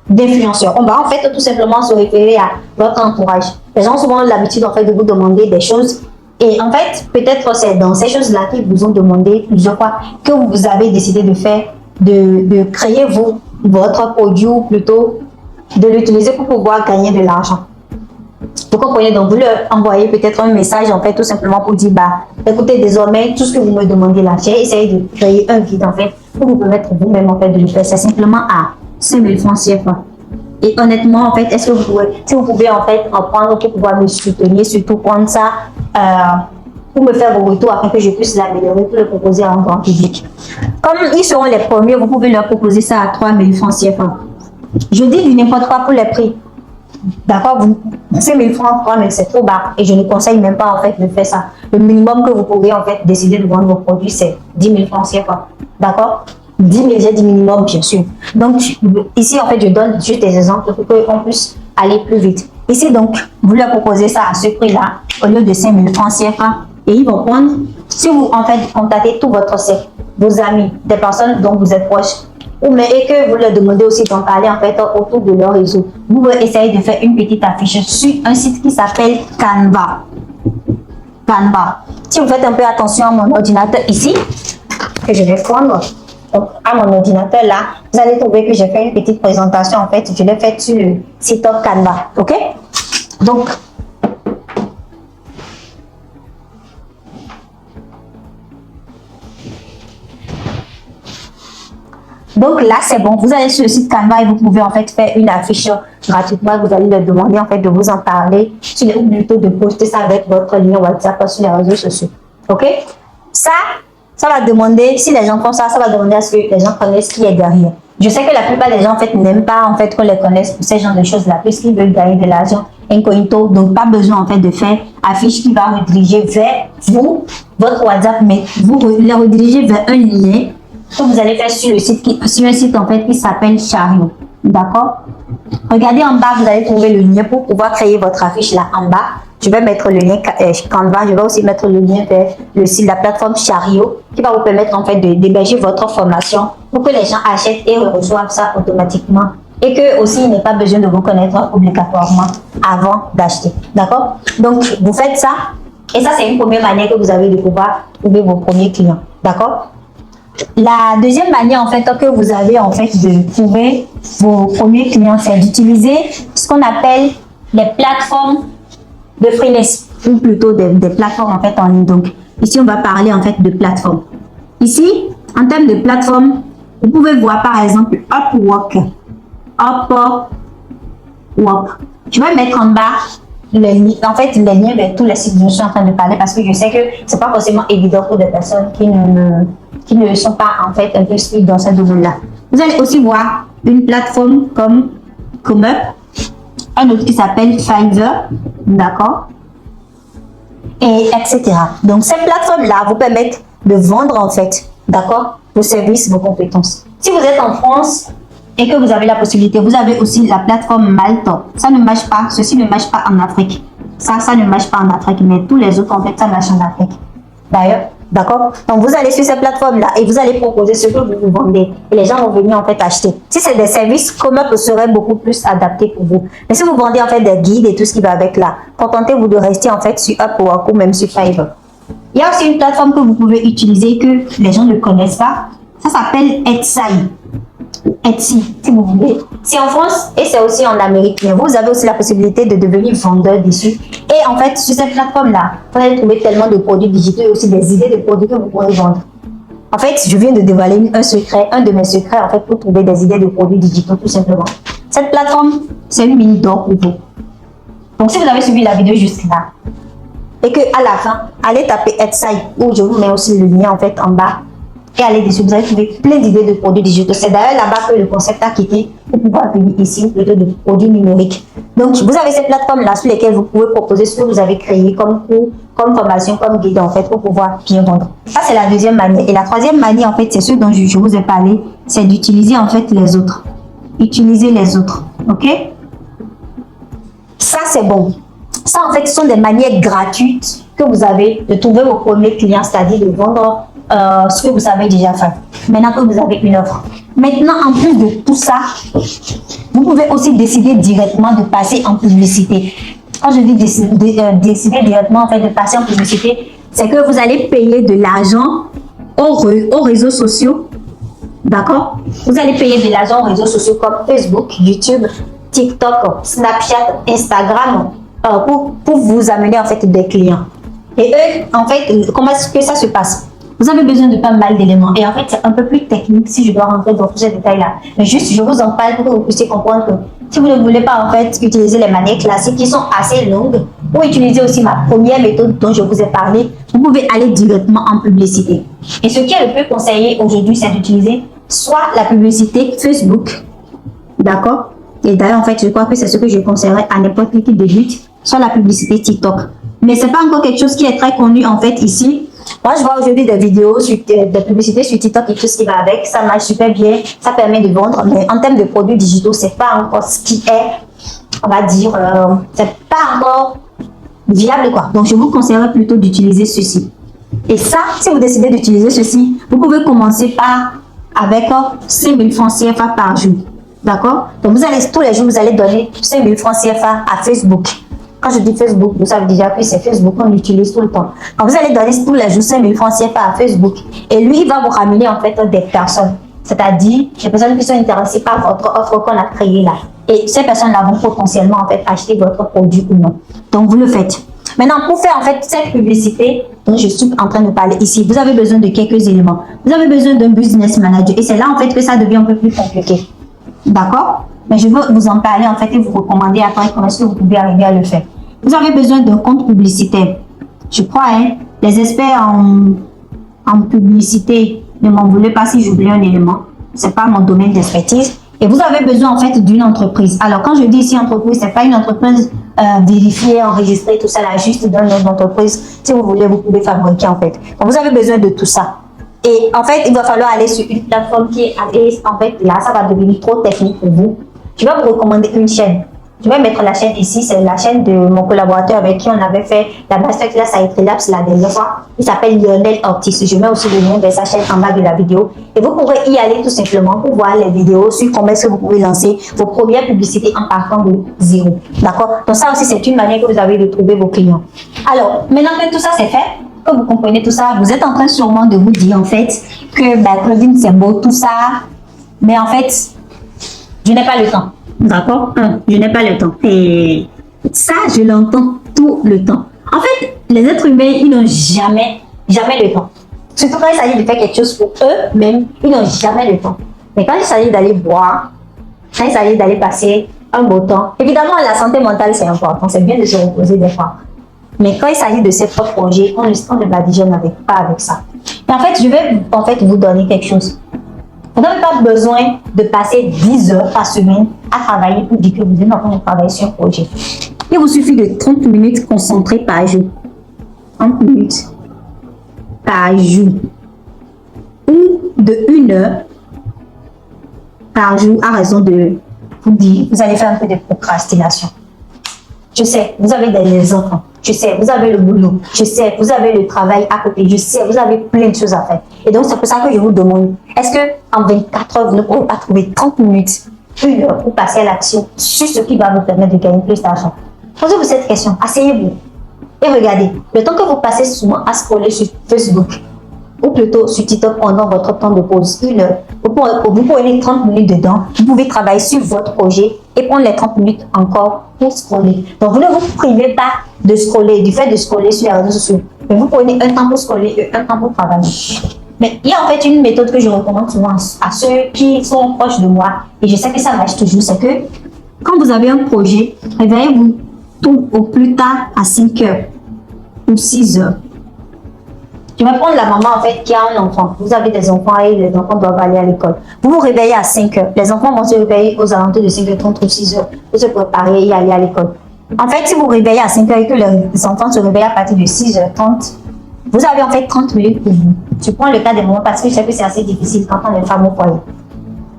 d'influenceurs. On va en fait tout simplement se référer à votre entourage. Les gens ont souvent l'habitude en fait de vous demander des choses et en fait peut-être c'est dans ces choses-là qu'ils vous ont demandé plusieurs fois que vous avez décidé de faire, de créer votre produit ou plutôt de l'utiliser pour pouvoir gagner de l'argent. Vous comprenez, donc vous leur envoyez peut-être un message en fait tout simplement pour dire bah écoutez désormais tout ce que vous me demandez là, j'ai essayé de créer un guide en fait pour vous permettre vous-même en fait de le faire. C'est simplement à 5000 francs CFA. Et honnêtement en fait, est-ce que vous pouvez en fait en prendre pour pouvoir me soutenir, surtout prendre ça pour me faire vos retours afin que je puisse l'améliorer pour le proposer à un grand public. Comme ils seront les premiers, vous pouvez leur proposer ça à 3000 francs CFA. Je dis du n'importe quoi pour les prix. D'accord, 5 000 francs, 3 000, c'est trop bas. Et je ne conseille même pas en fait de faire ça. Le minimum que vous pourrez en fait décider de vendre vos produits, c'est 10 000 francs CFA. D'accord? 10 000, j'ai dit minimum, bien sûr. Donc, ici, en fait, je donne juste des exemples pour qu'on puisse aller plus vite. Ici, donc, vous leur proposez ça à ce prix-là, au lieu de 5 000 francs CFA. Et ils vont prendre, si vous en fait contactez tout votre cercle, vos amis, des personnes dont vous êtes proches, et que vous leur demandez aussi d'en parler en fait autour de leur réseau. Vous pouvez essayer de faire une petite affiche sur un site qui s'appelle Canva. Canva. Si vous faites un peu attention à mon ordinateur ici, que je vais prendre, donc à mon ordinateur là, vous allez trouver que j'ai fait une petite présentation en fait, je l'ai faite sur le site Canva. Ok? Donc, là, c'est bon. Vous allez sur le site Canva et vous pouvez en fait faire une affiche gratuitement. Vous allez leur demander en fait de vous en parler, ou plutôt de poster ça avec votre lien WhatsApp sur les réseaux sociaux. Ok? Ça va demander, si les gens font ça, ça va demander à ce que les gens connaissent ce qui est derrière. Je sais que la plupart des gens en fait n'aiment pas en fait qu'on les connaisse pour ces genres de choses-là, puisqu'ils veulent gagner de l'argent incognito. Donc pas besoin en fait de faire affiche qui va rediriger vers vous, votre WhatsApp, mais vous les rediriger vers un lien que vous allez faire sur le site sur un site en fait qui s'appelle Chariot. D'accord? Regardez en bas, vous allez trouver le lien pour pouvoir créer votre affiche là en bas. Je vais mettre le lien Canva, je vais aussi mettre le lien vers le site de la plateforme Chariot qui va vous permettre en fait d'héberger votre formation pour que les gens achètent et reçoivent ça automatiquement et que aussi il n'est pas besoin de vous connaître obligatoirement avant d'acheter. D'accord? Donc vous faites ça et ça c'est une première manière que vous avez de pouvoir trouver vos premiers clients. D'accord? La deuxième manière en fait que vous avez en fait de trouver vos premiers clients, c'est d'utiliser ce qu'on appelle les plateformes de freelance ou plutôt des plateformes en fait en ligne. Donc ici on va parler en fait de plateformes. Ici en termes de plateformes, vous pouvez voir par exemple Upwork. Je vais mettre en bas les liens vers tous les sites dont je suis en train de parler parce que je sais que c'est pas forcément évident pour des personnes qui ne sont pas en fait un peu speed dans ce domaine-là. Vous allez aussi voir une plateforme comme Comup, un autre qui s'appelle Fiverr, d'accord, et etc. Donc ces plateformes-là vous permettent de vendre en fait, d'accord, vos services, vos compétences. Si vous êtes en France et que vous avez la possibilité, vous avez aussi la plateforme Malte. Ça ne marche pas, ceci ne marche pas en Afrique. Ça ne marche pas en Afrique, mais tous les autres en fait ça marche en Afrique. D'ailleurs, d'accord? Donc vous allez sur cette plateforme-là et vous allez proposer ce que vous vendez et les gens vont venir en fait acheter. Si c'est des services, Comup serait beaucoup plus adapté pour vous. Mais si vous vendez en fait des guides et tout ce qui va avec là, contentez-vous de rester en fait sur Upwork ou même sur Fiverr. Il y a aussi une plateforme que vous pouvez utiliser que les gens ne connaissent pas. Ça s'appelle Etsy. Etsy, si vous voulez. C'est en France et c'est aussi en Amérique. Mais vous avez aussi la possibilité de devenir vendeur dessus. Et en fait, sur cette plateforme-là, vous allez trouver tellement de produits digitaux et aussi des idées de produits que vous pourrez vendre. En fait, je viens de dévoiler un secret, un de mes secrets en fait pour trouver des idées de produits digitaux tout simplement. Cette plateforme, c'est une mine d'or pour vous. Donc si vous avez suivi la vidéo jusque-là et que à la fin, allez taper Etsy où je vous mets aussi le lien en fait en bas. Et allez dessus, vous allez trouver plein d'idées de produits digitaux. C'est d'ailleurs là-bas que le concept a quitté pour pouvoir venir ici, plutôt de produits numériques. Donc, vous avez ces plateformes-là sur lesquelles vous pouvez proposer ce que vous avez créé comme cours, comme formation, comme guide en fait, pour pouvoir bien vendre. Ça, c'est la deuxième manière. Et la troisième manière, en fait, c'est ce dont je vous ai parlé, c'est d'utiliser en fait les autres. Utiliser les autres, ok? Ça, c'est bon. Ça, en fait, ce sont des manières gratuites que vous avez de trouver vos premiers clients, c'est-à-dire de vendre ce que vous avez déjà fait. Maintenant que vous avez une offre. Maintenant, en plus de tout ça, vous pouvez aussi décider directement de passer en publicité. Quand je dis décider directement en fait, de passer en publicité, c'est que vous allez payer de l'argent aux réseaux sociaux. D'accord? Vous allez payer de l'argent aux réseaux sociaux comme Facebook, YouTube, TikTok, Snapchat, Instagram pour vous amener en fait des clients. Et eux, en fait, comment est-ce que ça se passe? Vous avez besoin de pas mal d'éléments. Et en fait, c'est un peu plus technique si je dois rentrer dans tous ces détails-là. Mais juste, je vous en parle pour que vous puissiez comprendre que si vous ne voulez pas en fait utiliser les manières classiques qui sont assez longues, ou utiliser aussi ma première méthode dont je vous ai parlé, vous pouvez aller directement en publicité. Et ce qui est le plus conseillé aujourd'hui, c'est d'utiliser soit la publicité Facebook, d'accord? Et d'ailleurs, en fait, je crois que c'est ce que je conseillerais à n'importe qui débute, soit la publicité TikTok. Mais c'est pas encore quelque chose qui est très connu en fait ici. Moi, je vois aujourd'hui des vidéos, des publicités sur TikTok et tout ce qui va avec. Ça marche super bien, ça permet de vendre. Mais en termes de produits digitaux, c'est pas encore ce qui est, on va dire, c'est pas encore viable quoi. Donc, je vous conseillerais plutôt d'utiliser ceci. Et ça, si vous décidez d'utiliser ceci, vous pouvez commencer avec 5 000 francs CFA par jour. D'accord? Donc, vous allez, tous les jours, vous allez donner 5 000 francs CFA à Facebook. Quand je dis Facebook, vous savez déjà que c'est Facebook qu'on utilise tout le temps. Quand vous allez donner tous les jours 5 000 francs CFA à Facebook, et lui, il va vous ramener en fait des personnes. C'est-à-dire des personnes qui sont intéressées par votre offre qu'on a créée là. Et ces personnes-là vont potentiellement en fait acheter votre produit ou non. Donc, vous le faites. Maintenant, pour faire en fait cette publicité dont je suis en train de parler ici, vous avez besoin de quelques éléments. Vous avez besoin d'un business manager. Et c'est là en fait que ça devient un peu plus compliqué. D'accord? Mais je veux vous en parler en fait et vous recommander après comment est-ce que vous pouvez arriver à le faire. Vous avez besoin d'un compte publicitaire. Je crois, hein, les experts en publicité, ne m'en voulez pas si j'oublie un élément. c'est pas mon domaine d'expertise. Et vous avez besoin en fait d'une entreprise. Alors quand je dis ici entreprise, c'est pas une entreprise vérifiée, enregistrée, tout ça là, juste dans une entreprise. Si vous voulez, vous pouvez fabriquer en fait. Donc vous avez besoin de tout ça. Et en fait, il va falloir aller sur une plateforme qui est en fait là, ça va devenir trop technique pour vous. Je vais vous recommander une chaîne. Je vais mettre la chaîne ici, c'est la chaîne de mon collaborateur avec qui on avait fait la masterclass à Etrelabs la dernière fois. Il s'appelle Lionel Ortiz. Je mets aussi le lien de sa chaîne en bas de la vidéo. Et vous pourrez y aller tout simplement pour voir les vidéos sur comment est-ce que vous pouvez lancer vos premières publicités en partant de zéro. D'accord? Donc ça aussi, c'est une manière que vous avez de trouver vos clients. Alors, maintenant que tout ça c'est fait, que vous comprenez tout ça, vous êtes en train sûrement de vous dire en fait que Claudine, c'est beau tout ça, mais en fait, je n'ai pas le temps. D'accord? Je n'ai pas le temps. Et ça, je l'entends tout le temps. En fait, les êtres humains, ils n'ont jamais le temps. Surtout quand il s'agit de faire quelque chose pour eux-mêmes, ils n'ont jamais le temps. Mais quand il s'agit d'aller boire, quand il s'agit d'aller passer un beau temps, évidemment, la santé mentale, c'est important. C'est bien de se reposer des fois. Mais quand il s'agit de ses propres projets, on ne badigeonne pas avec ça. Et en fait, je vais vous donner quelque chose. Vous n'avez pas besoin de passer 10 heures par semaine à travailler pour dire que vous êtes en train de travailler sur un projet. Il vous suffit de 30 minutes concentrées par jour. 30 minutes par jour. Ou de 1 heure par jour à raison de vous dire, vous allez faire un peu de procrastination. Je sais, vous avez des enfants. Je sais, vous avez le boulot. Je sais, vous avez le travail à côté. Je sais, vous avez plein de choses à faire. Et donc, c'est pour ça que je vous demande, est-ce qu'en 24 heures, vous ne pouvez pas trouver 30 minutes, 1 heure pour passer à l'action sur ce qui va vous permettre de gagner plus d'argent? Posez-vous cette question, asseyez-vous et regardez. Le temps que vous passez souvent à scroller sur Facebook, ou plutôt sur TikTok pendant votre temps de pause, 1 heure, vous prenez 30 minutes dedans, vous pouvez travailler sur votre projet et prendre les 30 minutes encore pour scroller. Donc, vous ne vous privez pas de scroller, du fait de scroller sur les réseaux sociaux. Mais vous prenez un temps pour scroller et un temps pour travailler. Mais il y a en fait une méthode que je recommande souvent à ceux qui sont proches de moi, et je sais que ça marche toujours, c'est que quand vous avez un projet, réveillez-vous tout au plus tard à 5 heures ou 6 heures. Je vais prendre la maman en fait qui a un enfant. Vous avez des enfants et les enfants doivent aller à l'école. Vous vous réveillez à 5 heures. Les enfants vont se réveiller aux alentours de 5h30 ou 6 heures pour se préparer et aller à l'école. En fait, si vous vous réveillez à 5 heures et que les enfants se réveillent à partir de 6h30, vous avez en fait 30 minutes pour vous. Je prends le cas des mamans parce que je sais que c'est assez difficile quand on est femme au foyer.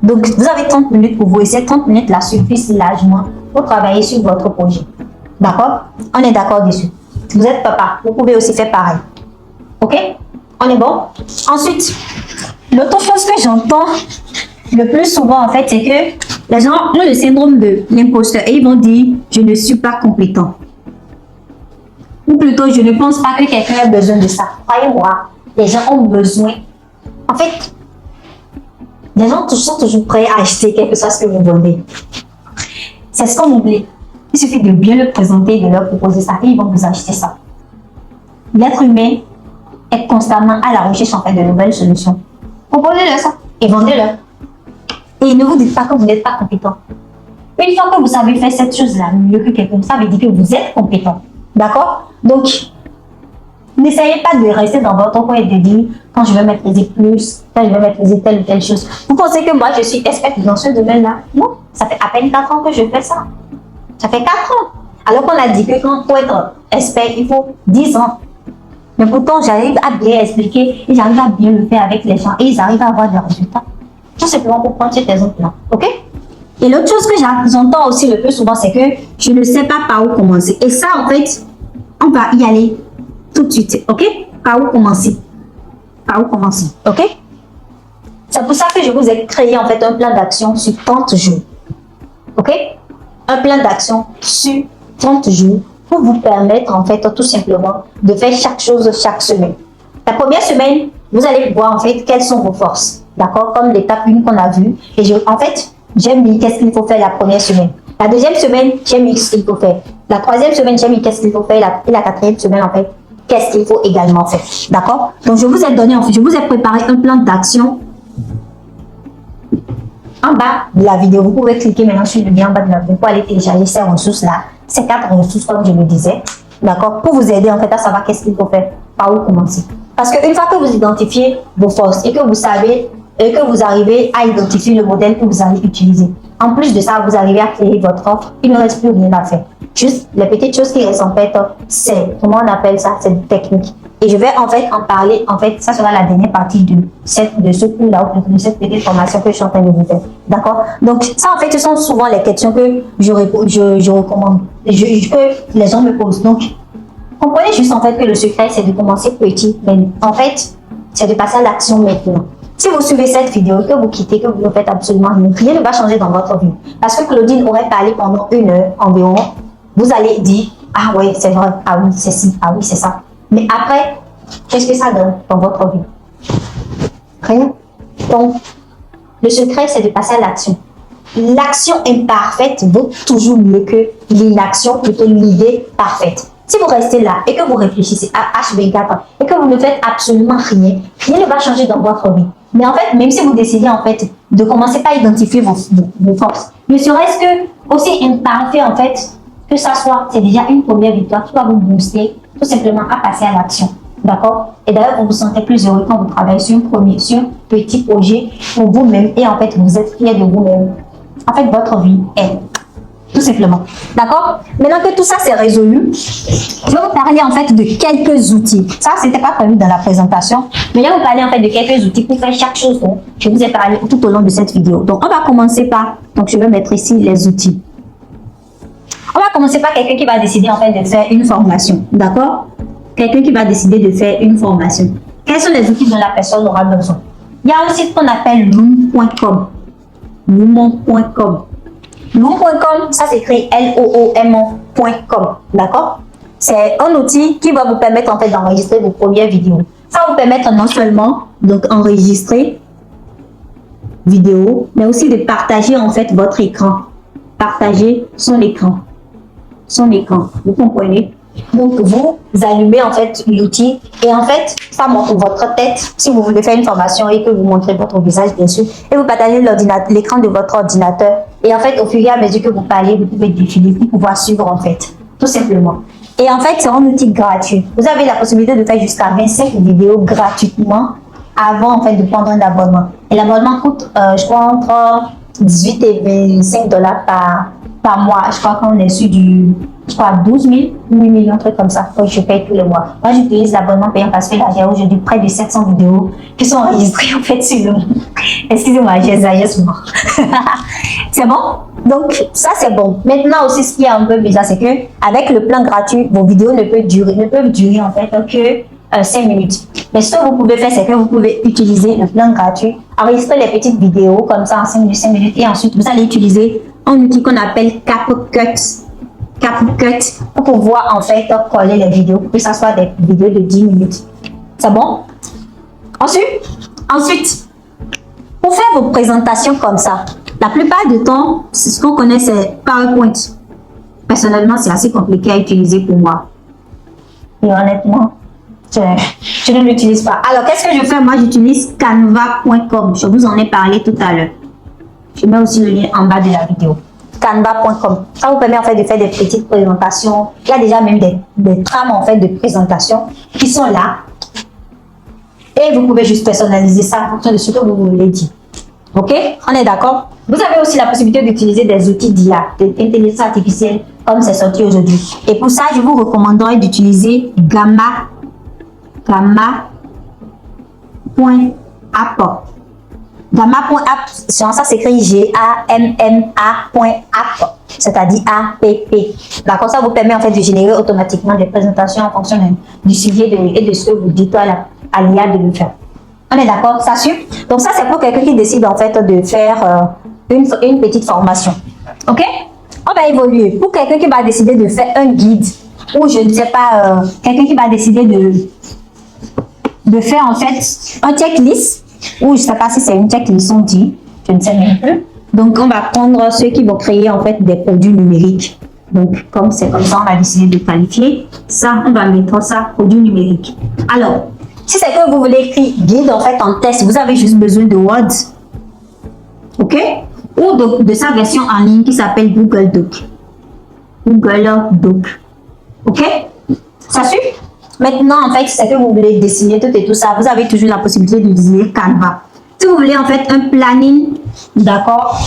Donc, vous avez 30 minutes pour vous et ces 30 minutes-là suffisent largement pour travailler sur votre projet. D'accord? On est d'accord dessus. Vous êtes papa, vous pouvez aussi faire pareil. Ok? On est bon? Ensuite, l'autre chose que j'entends le plus souvent, en fait, c'est que les gens ont le syndrome de l'imposteur et ils vont dire « je ne suis pas compétent ». Ou plutôt, je ne pense pas que quelqu'un ait besoin de ça. Croyez-moi, les gens ont besoin. En fait, les gens sont toujours prêts à acheter quelque chose que vous vendez. C'est ce qu'on oublie. Il suffit de bien le présenter, de leur proposer ça et ils vont vous acheter ça. L'être humain est constamment à la recherche en fait de nouvelles solutions. Proposez-leur ça et vendez-leur. Et ne vous dites pas que vous n'êtes pas compétent. Une fois que vous savez faire cette chose-là mieux que quelqu'un, ça veut dire que vous êtes compétent. D'accord? Donc, n'essayez pas de rester dans votre coin et de dire quand je vais maîtriser plus, quand je vais maîtriser telle ou telle chose. Vous pensez que moi je suis experte dans ce domaine-là? Non, ça fait à peine 4 ans que je fais ça. Ça fait 4 ans. Alors qu'on a dit que pour être expert, il faut 10 ans. Mais pourtant, j'arrive à bien expliquer et j'arrive à bien le faire avec les gens et ils arrivent à avoir des résultats. Tout simplement pour prendre cet exemple-là. Ok? Et l'autre chose que j'entends aussi le plus souvent, c'est que je ne sais pas par où commencer. Et ça, en fait, on va y aller tout de suite. Ok? Par où commencer? Par où commencer? Ok? C'est pour ça que je vous ai créé en fait un plan d'action sur 30 jours. Ok? Un plan d'action sur 30 jours pour vous permettre en fait tout simplement de faire chaque chose chaque semaine. La première semaine, vous allez voir en fait quelles sont vos forces. D'accord? Comme l'étape 1 qu'on a vue. Et en fait, j'ai mis qu'est-ce qu'il faut faire la première semaine. La deuxième semaine, j'ai mis ce qu'il faut faire. La troisième semaine, j'ai mis qu'est-ce qu'il faut faire. Et la quatrième semaine, en fait, qu'est-ce qu'il faut également faire. D'accord? Donc, je vous ai donné, en fait, je vous ai préparé un plan d'action en bas de la vidéo. Vous pouvez cliquer maintenant sur le lien en bas de la vidéo pour aller télécharger ces ressources-là. Ces 4 ressources, comme je le disais. D'accord? Pour vous aider, en fait, à savoir qu'est-ce qu'il faut faire, par où commencer. Parce qu'une fois que vous identifiez vos forces et que vous savez et que vous arrivez à identifier le modèle que vous allez utiliser. En plus de ça, vous arrivez à créer votre offre. Il ne reste plus rien à faire. Juste les petites choses qui restent en fait, c'est, comment on appelle ça, c'est une technique. Et je vais en fait en parler, en fait, ça sera la dernière partie de ce cours-là, de cette petite formation que je suis en train de vous faire. D'accord? Donc, ça en fait, ce sont souvent les questions que je recommande, que les gens me posent. Donc, comprenez juste en fait que le secret, c'est de commencer petit, mais en fait, c'est de passer à l'action maintenant. Si vous suivez cette vidéo, que vous quittez, que vous ne faites absolument rien, rien ne va changer dans votre vie. Parce que Claudine aurait parlé pendant 1 heure environ, vous allez dire, ah ouais, c'est vrai, ah oui, c'est ci, ah oui, c'est ça. Mais après, qu'est-ce que ça donne dans votre vie? Rien. Donc, le secret, c'est de passer à l'action. L'action imparfaite vaut toujours mieux que l'inaction, plutôt l'idée parfaite. Si vous restez là et que vous réfléchissez à H24 et que vous ne faites absolument rien, rien ne va changer dans votre vie. Mais en fait, même si vous décidez en fait de commencer par identifier vos forces, ne serait-ce que aussi imparfait en fait, que ça soit, c'est déjà une première victoire qui va vous booster tout simplement à passer à l'action. D'accord? Et d'ailleurs, vous vous sentez plus heureux quand vous travaillez sur un petit projet pour vous-même et en fait, vous êtes fier de vous-même. En fait, votre vie est tout simplement. D'accord? Maintenant que tout ça c'est résolu, je vais vous parler en fait de quelques outils. Ça, c'était pas prévu dans la présentation, mais je vais vous parler en fait de quelques outils pour faire chaque chose dont je vous ai parlé tout au long de cette vidéo. Donc, on va commencer par, donc je vais mettre ici les outils. On va commencer par quelqu'un qui va décider en fait de faire une formation. D'accord? Quelqu'un qui va décider de faire une formation. Quels sont les outils dont la personne aura besoin? Il y a un site qu'on appelle loom.com. Loom.com. Loom.com, ça s'écrit Loom.com. D'accord? C'est un outil qui va vous permettre en fait d'enregistrer vos premières vidéos. Ça va vous permettre non seulement donc enregistrer vidéo, mais aussi de partager en fait votre écran. Partager son écran. Son écran. Vous comprenez? Donc, vous allumez en fait l'outil et en fait, ça montre votre tête si vous voulez faire une formation et que vous montrez votre visage, bien sûr, et vous partagez l'écran de votre ordinateur. Et en fait, au fur et à mesure que vous parlez, vous pouvez défiler pour pouvoir suivre en fait, tout simplement. Et en fait, c'est un outil gratuit. Vous avez la possibilité de faire jusqu'à 25 vidéos gratuitement avant en fait de prendre un abonnement. Et l'abonnement coûte, je crois, entre 18 et 25 dollars par mois. Je crois qu'on est sur du 12 000, 8 000, un truc comme ça, que je paye tous les mois. Moi, j'utilise l'abonnement payant parce que là, j'ai aujourd'hui près de 700 vidéos qui sont enregistrées en fait sur le... Excusez-moi, j'ai zaillé souvent. C'est bon? Donc, ça, c'est bon. Maintenant aussi, ce qui est un peu bizarre, c'est que avec le plan gratuit, vos vidéos ne peuvent durer en fait que 5 minutes. Mais ce que vous pouvez faire, c'est que vous pouvez utiliser le plan gratuit, enregistrer les petites vidéos comme ça en 5 minutes, et ensuite, vous allez utiliser un outil qu'on appelle CapCut pour pouvoir en fait coller les vidéos, que ce soit des vidéos de 10 minutes. C'est bon? Ensuite, pour faire vos présentations comme ça, la plupart du temps, ce qu'on connaît, c'est PowerPoint. Personnellement, c'est assez compliqué à utiliser pour moi. Et honnêtement, je ne l'utilise pas. Alors, qu'est-ce que je fais? Moi, j'utilise canva.com. Je vous en ai parlé tout à l'heure. Je mets aussi le lien en bas de la vidéo. Canva.com. Ça vous permet en fait de faire des petites présentations. Il y a déjà même des trames en fait de présentation qui sont là. Et vous pouvez juste personnaliser ça en fonction de ce que vous voulez dire. Ok? On est d'accord? Vous avez aussi la possibilité d'utiliser des outils d'IA, d'intelligence artificielle, comme c'est sorti aujourd'hui. Et pour ça, je vous recommanderais d'utiliser Gamma.app. Gamma.app, ça s'écrit Gamma.app, c'est-à-dire APP. D'accord, ça vous permet en fait de générer automatiquement des présentations en fonction du sujet et de ce que vous dites à l'IA de le faire. On est d'accord, ça suit? Donc ça, c'est pour quelqu'un qui décide en fait de faire une petite formation. Ok? On va évoluer. Pour quelqu'un qui va décider de faire un guide, ou je ne sais pas, quelqu'un qui va décider de faire en fait un checklist, ou je ne sais pas si c'est une checklist, on dit, je ne sais même plus. Donc on va prendre ceux qui vont créer en fait des produits numériques. Donc comme c'est comme ça, on va décider de qualifier ça, on va mettre ça produit numérique. Alors, si c'est que vous voulez écrire guide en fait en test, vous avez juste besoin de Word, ok, ou de sa version en ligne qui s'appelle Google Doc. Google Doc, ok, ça suit? Maintenant, en fait, c'est que vous voulez dessiner tout et tout ça, vous avez toujours la possibilité d'utiliser Canva. Si vous voulez en fait un planning, d'accord,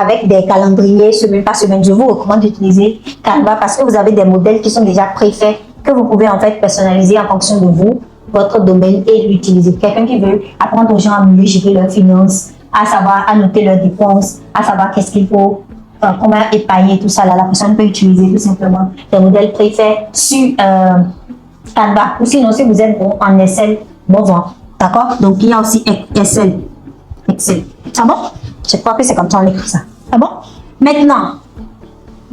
avec des calendriers semaine par semaine, je vous recommande d'utiliser Canva parce que vous avez des modèles qui sont déjà préfaits que vous pouvez en fait personnaliser en fonction de vous, votre domaine et l'utiliser. Quelqu'un qui veut apprendre aux gens à mieux gérer leurs finances, à savoir à noter leurs dépenses, à savoir qu'est-ce qu'il faut, comment épargner, tout ça, là, la personne peut utiliser tout simplement des modèles préfaits sur Canva. Ou sinon, si vous êtes bon en Excel, bon vent. D'accord? Donc, il y a aussi Excel. Excel. C'est bon? Je crois que c'est comme ça on écrit ça. C'est bon? Maintenant,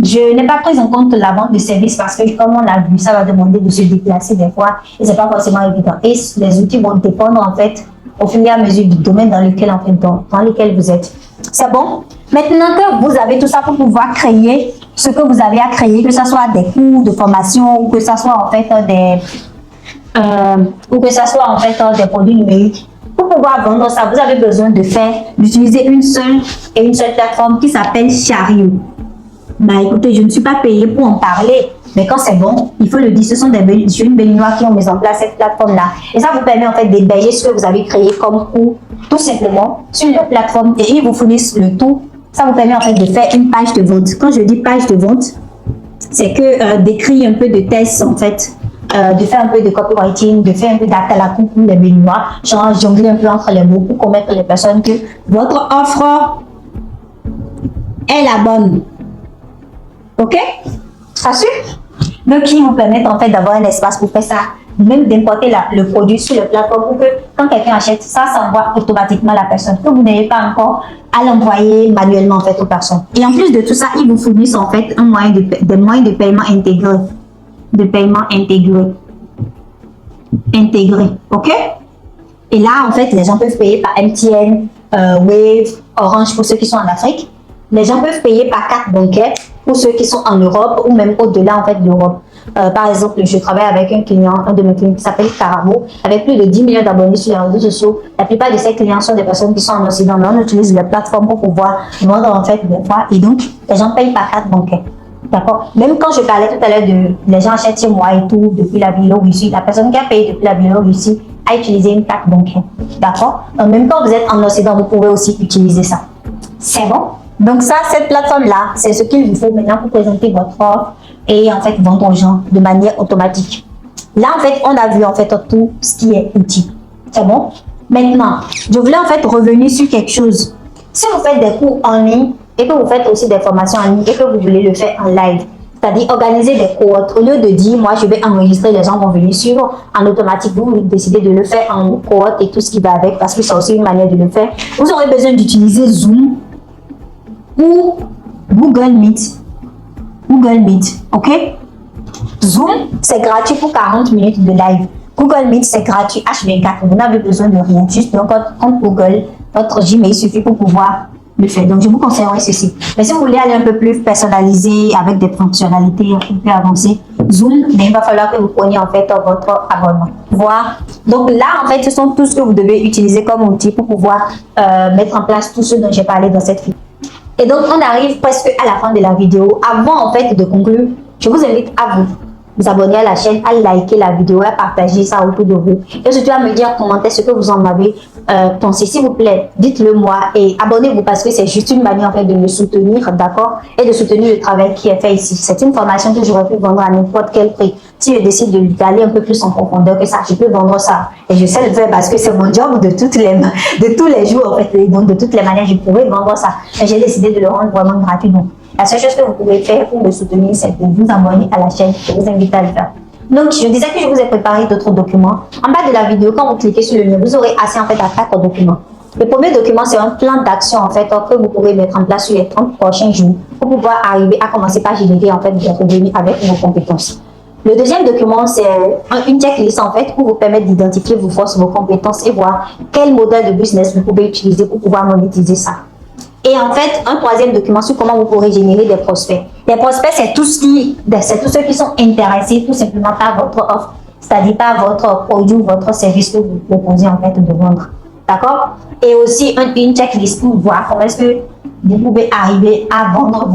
je n'ai pas pris en compte la vente de services parce que, comme on a vu, ça va demander de se déplacer des fois et c'est pas forcément évident. Et les outils vont dépendre en fait au fur et à mesure du domaine dans lequel, en fait, dans lequel vous êtes. C'est bon? Maintenant que vous avez tout ça pour pouvoir créer ce que vous avez à créer, que ce soit des cours de formation ou que ce soit en fait des produits numériques, pour pouvoir vendre ça, vous avez besoin d'utiliser une seule plateforme qui s'appelle Chariot. Bah écoutez, je ne suis pas payée pour en parler, mais quand c'est bon, il faut le dire, ce sont des jeunes béninois qui ont mis en place cette plateforme-là. Et ça vous permet en fait d'héberger ce que vous avez créé comme cours, tout simplement, sur leur plateforme et ils vous fournissent le tout. Ça vous permet en fait de faire une page de vente. Quand je dis page de vente, c'est que d'écrire un peu de texte en fait, de faire un peu de copywriting, de faire un peu d'acte à la coupe pour les béninois, genre jongler un peu entre les mots pour convaincre les personnes que votre offre est la bonne. Ok? Sûr? Donc, qui vous permettent en fait d'avoir un espace pour faire ça, même d'importer le produit sur le plateforme pour que quand quelqu'un achète, ça s'envoie automatiquement à la personne, que vous n'ayez pas encore à l'envoyer manuellement en fait aux personnes. Et en plus de tout ça, ils vous fournissent en fait des moyens de paiement intégrés. Ok? Et là, en fait, les gens peuvent payer par MTN, Wave, Orange pour ceux qui sont en Afrique. Les gens peuvent payer par carte bancaire pour ceux qui sont en Europe ou même au-delà en fait de l'Europe. Par exemple, je travaille avec un de mes clients qui s'appelle Caramo, avec plus de 10 millions d'abonnés sur les réseaux sociaux. La plupart de ces clients sont des personnes qui sont en Occident, mais on utilise les plateformes pour pouvoir vendre en fait des fois. Et donc, les gens payent par carte bancaire. D'accord? Même quand je parlais tout à l'heure de les gens achètent chez moi et tout depuis la Biélorussie, la personne qui a payé depuis la Biélorussie a utilisé une carte bancaire. D'accord? Donc, même quand vous êtes en Occident, vous pouvez aussi utiliser ça. C'est bon? Donc ça, cette plateforme-là, c'est ce qu'il vous faut maintenant pour présenter votre offre et en fait vendre aux gens de manière automatique. Là, en fait, on a vu en fait tout ce qui est outil. C'est bon? Maintenant, je voulais en fait revenir sur quelque chose. Si vous faites des cours en ligne et que vous faites aussi des formations en ligne et que vous voulez le faire en live, c'est-à-dire organiser des cohortes, au lieu de dire, moi je vais enregistrer, les gens vont venir suivre en automatique, vous décidez de le faire en cohorte et tout ce qui va avec parce que c'est aussi une manière de le faire. Vous aurez besoin d'utiliser Zoom ou Google Meet. Ok? Zoom, c'est gratuit pour 40 minutes de live. Google Meet, c'est gratuit H24. Vous n'avez besoin de rien. Juste votre compte Google, votre Gmail suffit pour pouvoir le faire. Donc, je vous conseillerais ceci. Mais si vous voulez aller un peu plus personnalisé avec des fonctionnalités un peu plus avancées, Zoom, il va falloir que vous preniez en fait votre abonnement. Voilà. Donc là, en fait, ce sont tout ce que vous devez utiliser comme outil pour pouvoir mettre en place tout ce dont j'ai parlé dans cette vidéo. Et donc, on arrive presque à la fin de la vidéo. Avant, en fait, de conclure, je vous invite à vous abonner à la chaîne, à liker la vidéo, à partager ça autour de vous. Et surtout à me dire en commentaire ce que vous en avez pensé. S'il vous plaît, dites-le moi et abonnez-vous parce que c'est juste une manière en fait de me soutenir, d'accord? Et de soutenir le travail qui est fait ici. C'est une formation que j'aurais pu vendre à n'importe quel prix. Si je décide d'aller un peu plus en profondeur que ça, je peux vendre ça. Et je sais le faire parce que c'est mon job de tous les jours en fait. Donc de toutes les manières, je pourrais vendre ça. Et j'ai décidé de le rendre vraiment gratuit. Donc, la seule chose que vous pouvez faire pour me soutenir, c'est de vous abonner à la chaîne. Je vous invite à le faire. Donc, je disais que je vous ai préparé d'autres documents. En bas de la vidéo, quand vous cliquez sur le lien, vous aurez accès en fait à 4 documents. Le premier document, c'est un plan d'action en fait que vous pouvez mettre en place sur les 30 prochains jours pour pouvoir arriver à commencer par générer en fait des revenus avec vos compétences. Le deuxième document, c'est une checklist en fait pour vous permettre d'identifier vos forces, vos compétences et voir quel modèle de business vous pouvez utiliser pour pouvoir monétiser ça. Et en fait, un troisième document sur comment vous pourrez générer des prospects. Les prospects, c'est tous ceux qui sont intéressés tout simplement par votre offre, c'est-à-dire par votre produit ou votre service que vous proposez en fait de vendre. D'accord? Et aussi une checklist pour voir comment est-ce que vous pouvez arriver à vendre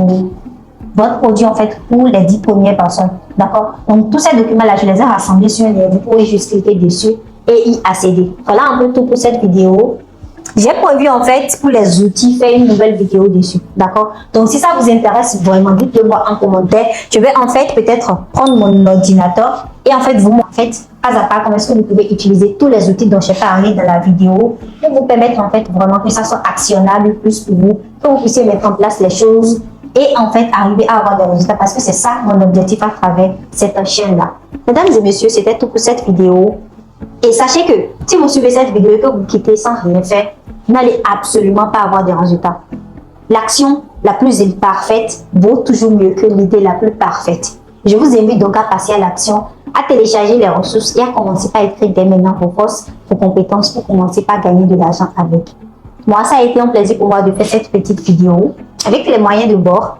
votre produit en fait pour les 10 premières personnes. D'accord? Donc, tous ces documents-là, je les ai rassemblés sur un lien. Vous pourrez juste cliquer dessus et y accéder. Voilà un peu tout pour cette vidéo. J'ai prévu en fait pour les outils faire une nouvelle vidéo dessus, d'accord? Donc si ça vous intéresse vraiment, dites-le moi en commentaire. Je vais en fait peut-être prendre mon ordinateur et en fait vous montrer pas à pas comment est-ce que vous pouvez utiliser tous les outils dont j'ai parlé dans la vidéo pour vous permettre en fait vraiment que ça soit actionnable plus pour vous, que vous puissiez mettre en place les choses et en fait arriver à avoir des résultats parce que c'est ça mon objectif à travers cette chaîne-là. Mesdames et messieurs, c'était tout pour cette vidéo. Et sachez que si vous suivez cette vidéo et que vous quittez sans rien faire, vous n'allez absolument pas avoir de résultats. L'action la plus imparfaite vaut toujours mieux que l'idée la plus parfaite. Je vous invite donc à passer à l'action, à télécharger les ressources et à commencer par écrire dès maintenant vos forces, vos compétences pour commencer par gagner de l'argent avec. Moi, ça a été un plaisir pour moi de faire cette petite vidéo avec les moyens de bord.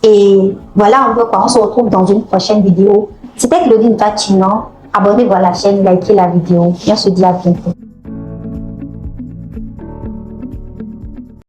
Et voilà un peu quoi, on se retrouve dans une prochaine vidéo. C'était Claudine Fatinon. Abonnez-vous à la chaîne, likez la vidéo et on se dit à bientôt.